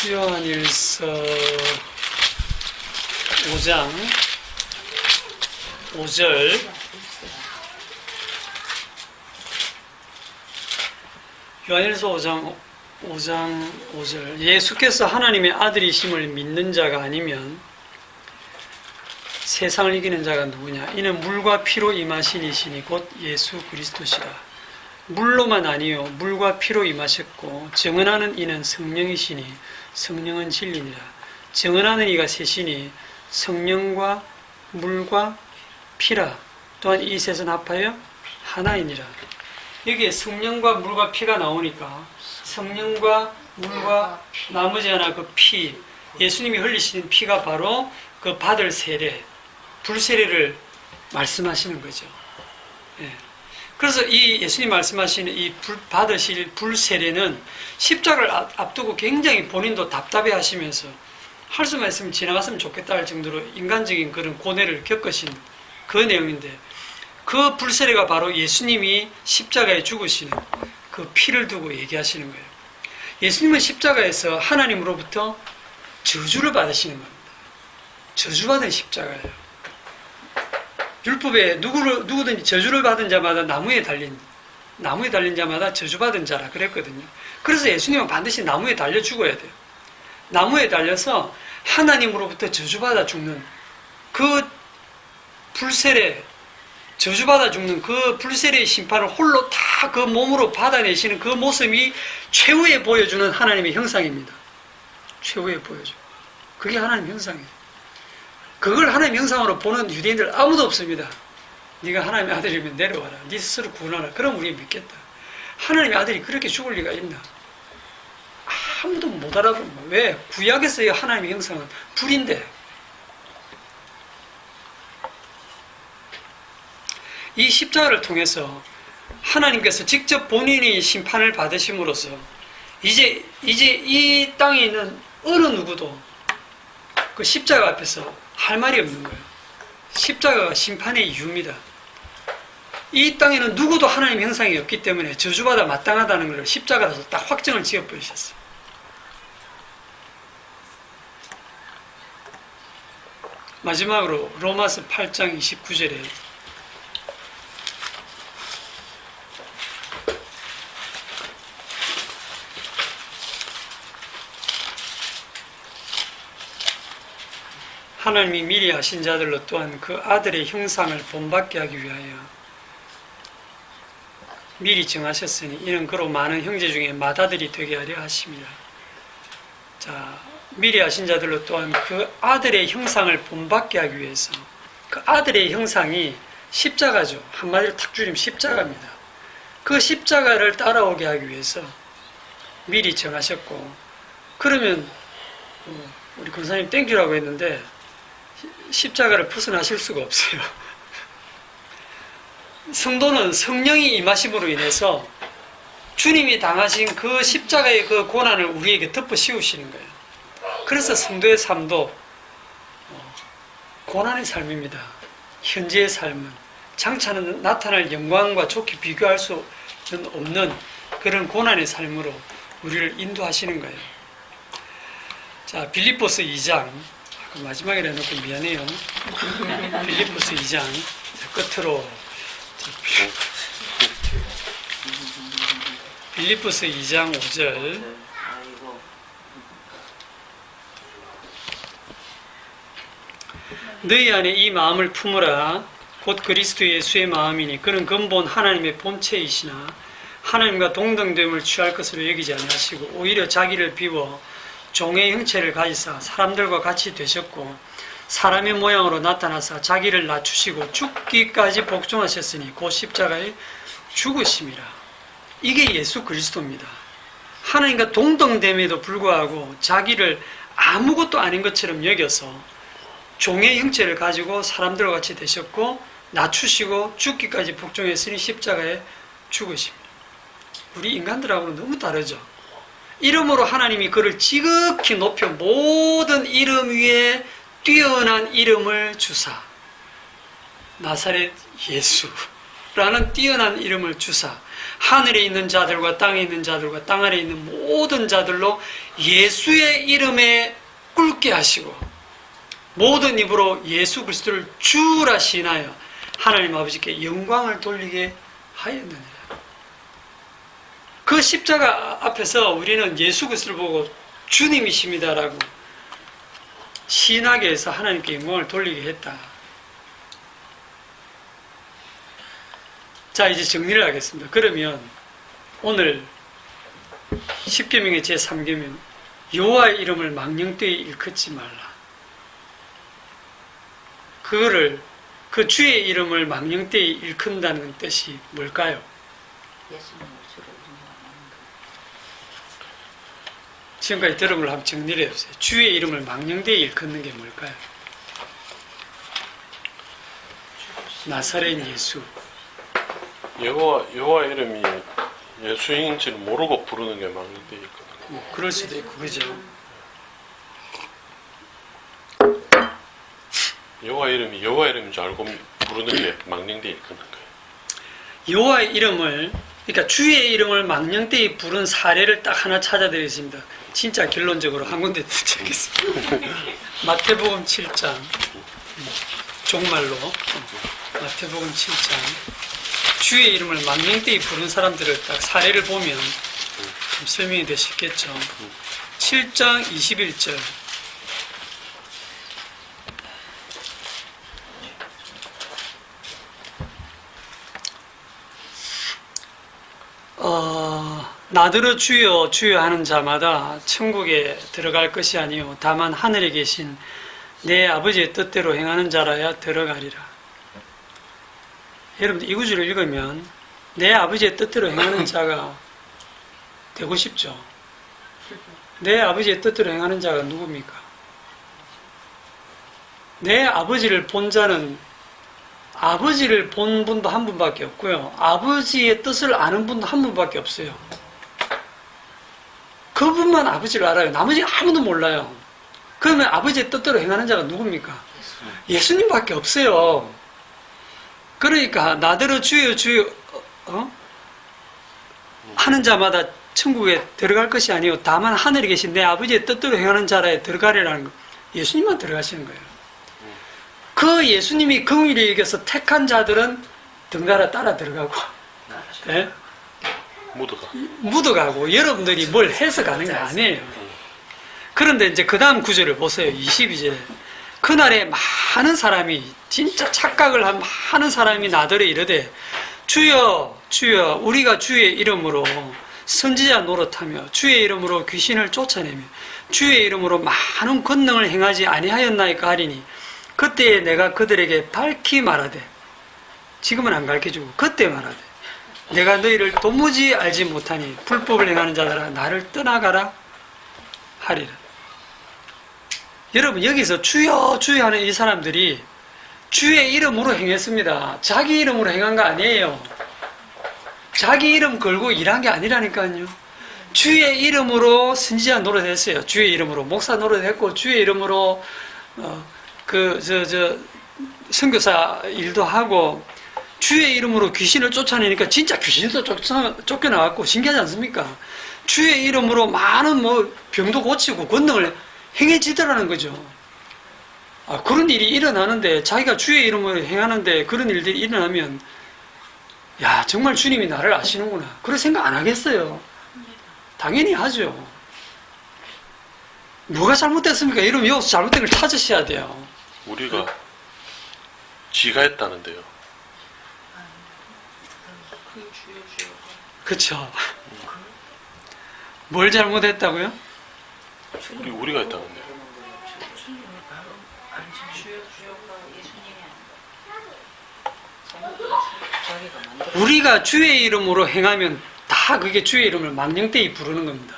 요한일서 5장 5절. 요한일서 5장 5절. 예수께서 하나님의 아들이심을 믿는 자가 아니면 세상을 이기는 자가 누구냐? 이는 물과 피로 임하신 이시니 곧 예수 그리스도시라. 물로만 아니요 물과 피로 임하셨고 증언하는 이는 성령이시니 성령은 진리니라. 증언하는 이가 셋이니 성령과 물과 피라. 또한 이 셋은 합하여 하나이니라. 여기에 성령과 물과 피가 나오니까 성령과 물과 나머지 하나 그 피, 예수님이 흘리시는 피가 바로 그 받을 세례, 불세례를 말씀하시는 거죠. 예. 그래서 이 예수님 말씀하시는 이 받으실 불세례는 십자가를 앞두고 굉장히 본인도 답답해 하시면서 할 수만 있으면 지나갔으면 좋겠다 할 정도로 인간적인 그런 고뇌를 겪으신 그 내용인데, 그 불세례가 바로 예수님이 십자가에 죽으시는 그 피를 두고 얘기하시는 거예요. 예수님은 십자가에서 하나님으로부터 저주를 받으시는 겁니다. 저주받은 십자가예요. 율법에 누구든지 저주를 받은 자마다 나무에 달린 자마다 저주받은 자라 그랬거든요. 그래서 예수님은 반드시 나무에 달려 죽어야 돼요. 나무에 달려서 하나님으로부터 저주받아 죽는 그 불세례, 저주받아 죽는 그 불세례의 심판을 홀로 다 그 몸으로 받아내시는 그 모습이 최후에 보여주는 하나님의 형상입니다. 최후에 보여줘. 그게 하나님 형상이에요. 그걸 하나님 형상으로 보는 유대인들 아무도 없습니다. 네가 하나님의 아들이면 내려와라. 네 스스로 구원하라. 그럼 우리 믿겠다. 하나님의 아들이 그렇게 죽을 리가 있나? 아무도 못 알아보는 거예요. 왜? 구약에서의 하나님의 형상은 불인데, 이 십자가를 통해서 하나님께서 직접 본인이 심판을 받으심으로써 이제 이 땅에 있는 어느 누구도 그 십자가 앞에서 할 말이 없는 거예요. 십자가가 심판의 이유입니다. 이 땅에는 누구도 하나님의 형상이 없기 때문에 저주받아 마땅하다는 것을 십자가라서 딱 확정을 지어버리셨어요. 마지막으로 로마서 8장 29절에 하나님이 미리 하신 자들로 또한 그 아들의 형상을 본받게 하기 위하여 미리 정하셨으니 이는 그로 많은 형제 중에 맏아들이 되게 하려 하심이라. 자, 미리 하신 자들로 또한 그 아들의 형상을 본받게 하기 위해서 그 아들의 형상이 십자가죠. 한마디로 탁 줄이면 십자가입니다. 그 십자가를 따라오게 하기 위해서 미리 정하셨고, 그러면 우리 권사님 땡큐라고 했는데 십자가를 벗어나실 수가 없어요. 성도는 성령이 임하심으로 인해서 주님이 당하신 그 십자가의 그 고난을 우리에게 덮어 씌우시는 거예요. 그래서 성도의 삶도 고난의 삶입니다. 현재의 삶은 장차는 나타날 영광과 좋게 비교할 수는 없는 그런 고난의 삶으로 우리를 인도하시는 거예요. 자, 빌립보서 2장 마지막에 내놓고 미안해요. 빌립보서 2장 끝으로 빌립보서 2장 5절 너희 안에 이 마음을 품으라 곧 그리스도 예수의 마음이니 그는 근본 하나님의 본체이시나 하나님과 동등됨을 취할 것으로 여기지 아니하시고 오히려 자기를 비워 종의 형체를 가지사 사람들과 같이 되셨고 사람의 모양으로 나타나사 자기를 낮추시고 죽기까지 복종하셨으니 곧 십자가에 죽으심이라. 이게 예수 그리스도입니다. 하나님과 동등됨에도 불구하고 자기를 아무것도 아닌 것처럼 여겨서 종의 형체를 가지고 사람들과 같이 되셨고 낮추시고 죽기까지 복종했으니 십자가에 죽으십니다. 우리 인간들하고는 너무 다르죠. 이름으로 하나님이 그를 지극히 높여 모든 이름 위에 뛰어난 이름을 주사 나사렛 예수라는 뛰어난 이름을 주사 하늘에 있는 자들과 땅에 있는 자들과 땅 아래에 있는 모든 자들로 예수의 이름에 꿇게 하시고 모든 입으로 예수 그리스도를 주라 시인하여 하나님 아버지께 영광을 돌리게 하였느니라. 그 십자가 앞에서 우리는 예수 그리스도를 보고 주님이십니다라고 시인하게 해서 하나님께 영광을 돌리게 했다. 자, 이제 정리를 하겠습니다. 그러면 오늘 10계명의 제3계명 여호와의 이름을 망령되이 일컫지 말라. 그 주의 이름을 망령되이 일컫는다는 뜻이 뭘까요? 예수님을 주로 인정하는 지금까지 들은 걸 한번 정리를 해보세요. 주의 이름을 망령되이 일컫는 게 뭘까요? 나사렛 예수. 여호와 이름이 예수인지를 모르고 부르는 게 망령되이 있거든요. 그럴 수도 있고, 그죠? 여호와 이름이 여호와 이름인 줄 알고 부르는 게 망령되이 있거든 거예요. 여호와의 이름을, 그러니까 주의 이름을 망령되이 부른 사례를 딱 하나 찾아드리겠습니다. 진짜 결론적으로 한 군데 찾겠습니다. 마태복음 7장, 종말로 마태복음 7장 주의 이름을 망령되이 부른 사람들을 딱 사례를 보면 좀 설명이 되시겠죠. 7장 21절 나더러 주여 주여 하는 자마다 천국에 들어갈 것이 아니요 다만 하늘에 계신 내 아버지의 뜻대로 행하는 자라야 들어가리라. 여러분들 이 구절을 읽으면 내 아버지의 뜻대로 행하는 자가 되고 싶죠. 내 아버지의 뜻대로 행하는 자가 누굽니까? 내 아버지를 본 자는 아버지를 본 분도 한 분밖에 없고요. 아버지의 뜻을 아는 분도 한 분밖에 없어요. 그분만 아버지를 알아요. 나머지 아무도 몰라요. 그러면 아버지의 뜻대로 행하는 자가 누굽니까? 예수님밖에 없어요. 그러니까 나더러 주여 주여 하는 자마다 천국에 들어갈 것이 아니요 다만 하늘에 계신 내 아버지의 뜻대로 행하는 자라에 들어가리라는 거. 예수님만 들어가시는 거예요. 그 예수님이 긍휼히 여겨서 택한 자들은 등갈아 따라 들어가고 예? 모두가 묻어가고 여러분들이 뭘 해서 가는 게 아니에요. 그런데 이제 그 다음 구절을 보세요. 22절에 그날에 많은 사람이 진짜 착각을 한 많은 사람이 나더러 이르되 주여 주여 우리가 주의 이름으로 선지자 노릇하며 주의 이름으로 귀신을 쫓아내며 주의 이름으로 많은 권능을 행하지 아니하였나이까 하리니 그때에 내가 그들에게 밝히 말하되 지금은 안 가르쳐주고 그때 말하되 내가 너희를 도무지 알지 못하니 불법을 행하는 자들아 나를 떠나가라 하리라. 여러분 여기서 주여 주여 하는 이 사람들이 주의 이름으로 행했습니다. 자기 이름으로 행한 거 아니에요. 자기 이름 걸고 일한 게 아니라니까요. 주의 이름으로 선지자 노릇했어요. 주의 이름으로 목사 노릇했고 주의 이름으로 선교사 일도 하고 주의 이름으로 귀신을 쫓아내니까 진짜 귀신도 쫓겨나왔고 신기하지 않습니까? 주의 이름으로 많은 병도 고치고 권능을 행해지더라는 거죠. 그런 일이 일어나는데 자기가 주의 이름으로 행하는데 그런 일들이 일어나면 야 정말 주님이 나를 아시는구나 그런 생각 안 하겠어요. 당연히 하죠. 뭐가 잘못됐습니까? 이러면 여기서 잘못된 걸 찾으셔야 돼요. 우리가 지가 했다는데요. 그쵸? 뭘 잘못했다고요? 우리가 했다는데요. 우리가 주의 이름으로 행하면 다 그게 주의 이름을 망령되이 부르는 겁니다.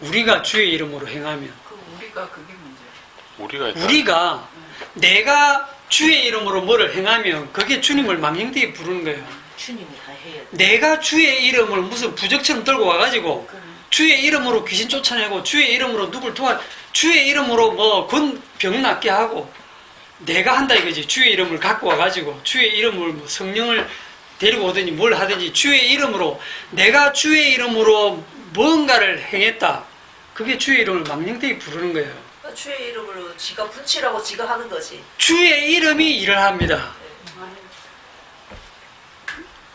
우리가 주의 이름으로 행하면 우리가 그게 문제야. 우리가 했다. 우리가 내가 주의 이름으로 뭐를 행하면 그게 주님을 망령되이 부르는 거예요. 주님이 다 해야 돼. 내가 주의 이름을 무슨 부적처럼 들고 와가지고 주의 이름으로 귀신 쫓아내고 주의 이름으로 누굴 주의 이름으로 병 낫게 하고 내가 한다 이거지. 주의 이름을 갖고 와가지고 주의 이름을 성령을 데리고 오든지 뭘 하든지 주의 이름으로 내가 주의 이름으로 뭔가를 행했다. 그게 주의 이름을 망령되이 부르는 거예요. 주의 이름으로 지가 분치라고 지가 하는 거지. 주의 이름이 일을 합니다.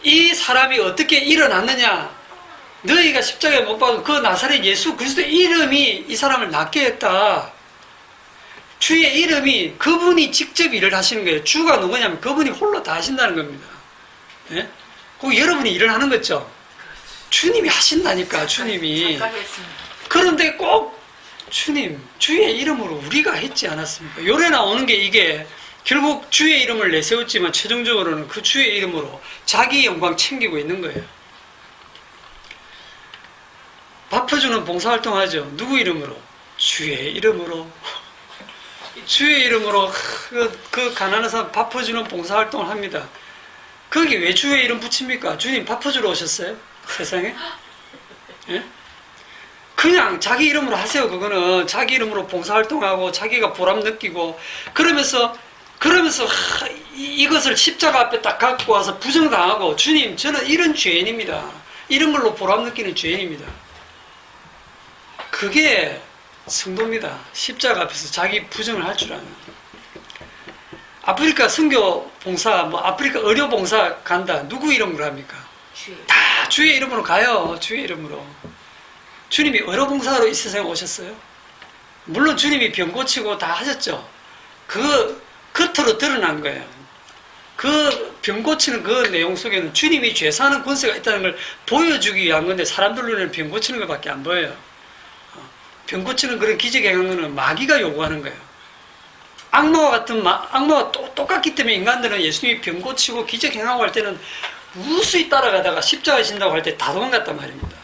이 사람이 어떻게 일어났느냐? 너희가 십자가에 못 박은 그 나사렛 예수 그리스도의 이름이 이 사람을 낫게 했다. 주의 이름이 그분이 직접 일을 하시는 거예요. 주가 누구냐면 그분이 홀로 다 하신다는 겁니다. 예? 그 여러분이 일을 하는 거죠. 주님이 하신다니까 주님이. 그런데 꼭 주님 주의 이름으로 우리가 했지 않았습니까? 요래 나오는 게 이게 결국 주의 이름을 내세웠지만 최종적으로는 그 주의 이름으로 자기 영광 챙기고 있는 거예요. 밥 퍼주는 봉사활동 하죠. 누구 이름으로? 주의 이름으로. 주의 이름으로 그 가난한 사람 밥 퍼주는 봉사활동을 합니다. 거기 왜 주의 이름 붙입니까? 주님 밥 퍼주러 오셨어요? 세상에? 예? 그냥 자기 이름으로 하세요. 그거는 자기 이름으로 봉사활동하고 자기가 보람 느끼고 그러면서 이것을 십자가 앞에 딱 갖고 와서 부정당하고 주님 저는 이런 죄인입니다. 이런 걸로 보람 느끼는 죄인입니다. 그게 성도입니다. 십자가 앞에서 자기 부정을 할 줄 아는. 아프리카 선교 봉사, 아프리카 의료 봉사 간다. 누구 이름으로 합니까? 다 주의 이름으로 가요. 주의 이름으로. 주님이 의료 봉사로 이 세상에 오셨어요. 물론 주님이 병 고치고 다 하셨죠. 그 겉으로 드러난 거예요. 그 병 고치는 그 내용 속에는 주님이 죄 사는 권세가 있다는 걸 보여주기 위한 건데 사람들 눈에는 병 고치는 것밖에 안 보여요. 병 고치는 그런 기적 행한 거는 마귀가 요구하는 거예요. 악마와 똑같기 때문에 인간들은 예수님이 병 고치고 기적 행하고 할 때는 무수히 따라가다가 십자가 진다고 할 때 다 도망갔단 말입니다.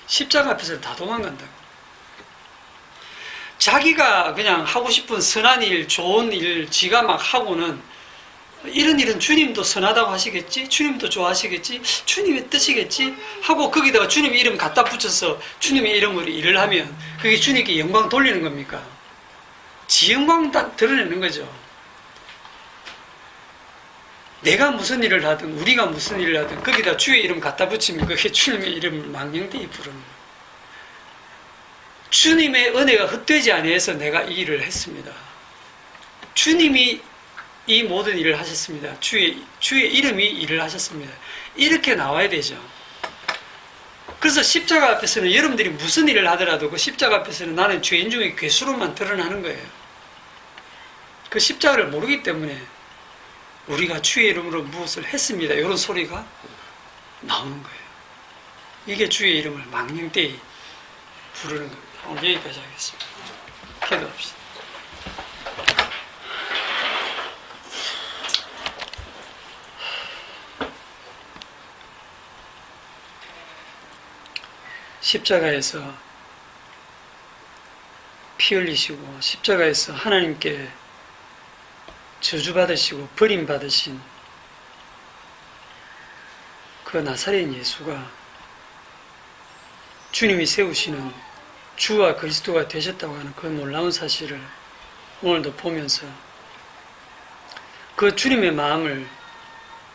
십자가 앞에서 다 도망간다고. 자기가 그냥 하고 싶은 선한 일, 좋은 일, 지가 막 하고는 이런 일은 주님도 선하다고 하시겠지? 주님도 좋아하시겠지? 주님의 뜻이겠지? 하고 거기다가 주님 이름 갖다 붙여서 주님의 이름으로 일을 하면 그게 주님께 영광 돌리는 겁니까? 지 영광 드러내는 거죠. 내가 무슨 일을 하든 우리가 무슨 일을 하든 거기다 주의 이름 갖다 붙이면 그게 주님의 이름을 망령되이 부르는 거예요. 주님의 은혜가 헛되지 아니해서 내가 이 일을 했습니다. 주님이 이 모든 일을 하셨습니다. 주의 이름이 일을 하셨습니다. 이렇게 나와야 되죠. 그래서 십자가 앞에서는 여러분들이 무슨 일을 하더라도 그 십자가 앞에서는 나는 죄인 중에 괴수로만 드러나는 거예요. 그 십자가를 모르기 때문에 우리가 주의 이름으로 무엇을 했습니다. 이런 소리가 나오는 거예요. 이게 주의 이름을 망령되이 부르는 겁니다. 오늘 여기까지 하겠습니다. 기도합시다. 십자가에서 피 흘리시고 십자가에서 하나님께 저주받으시고 버림받으신 그 나사렛 예수가 주님이 세우시는 주와 그리스도가 되셨다고 하는 그 놀라운 사실을 오늘도 보면서 그 주님의 마음을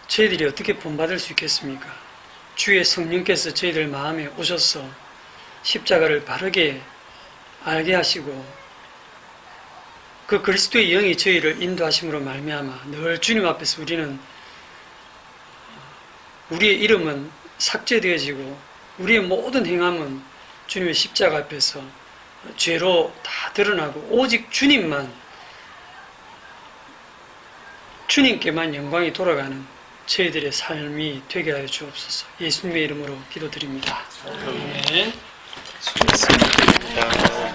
저희들이 어떻게 본받을 수 있겠습니까? 주의 성령께서 저희들 마음에 오셔서 십자가를 바르게 알게 하시고 그 그리스도의 영이 저희를 인도하심으로 말미암아 늘 주님 앞에서 우리의 이름은 삭제되어지고 우리의 모든 행함은 주님의 십자가 앞에서 죄로 다 드러나고 오직 주님께만 영광이 돌아가는 저희들의 삶이 되게 하여 주옵소서. 예수님의 이름으로 기도드립니다. 아멘. 수고했습니다.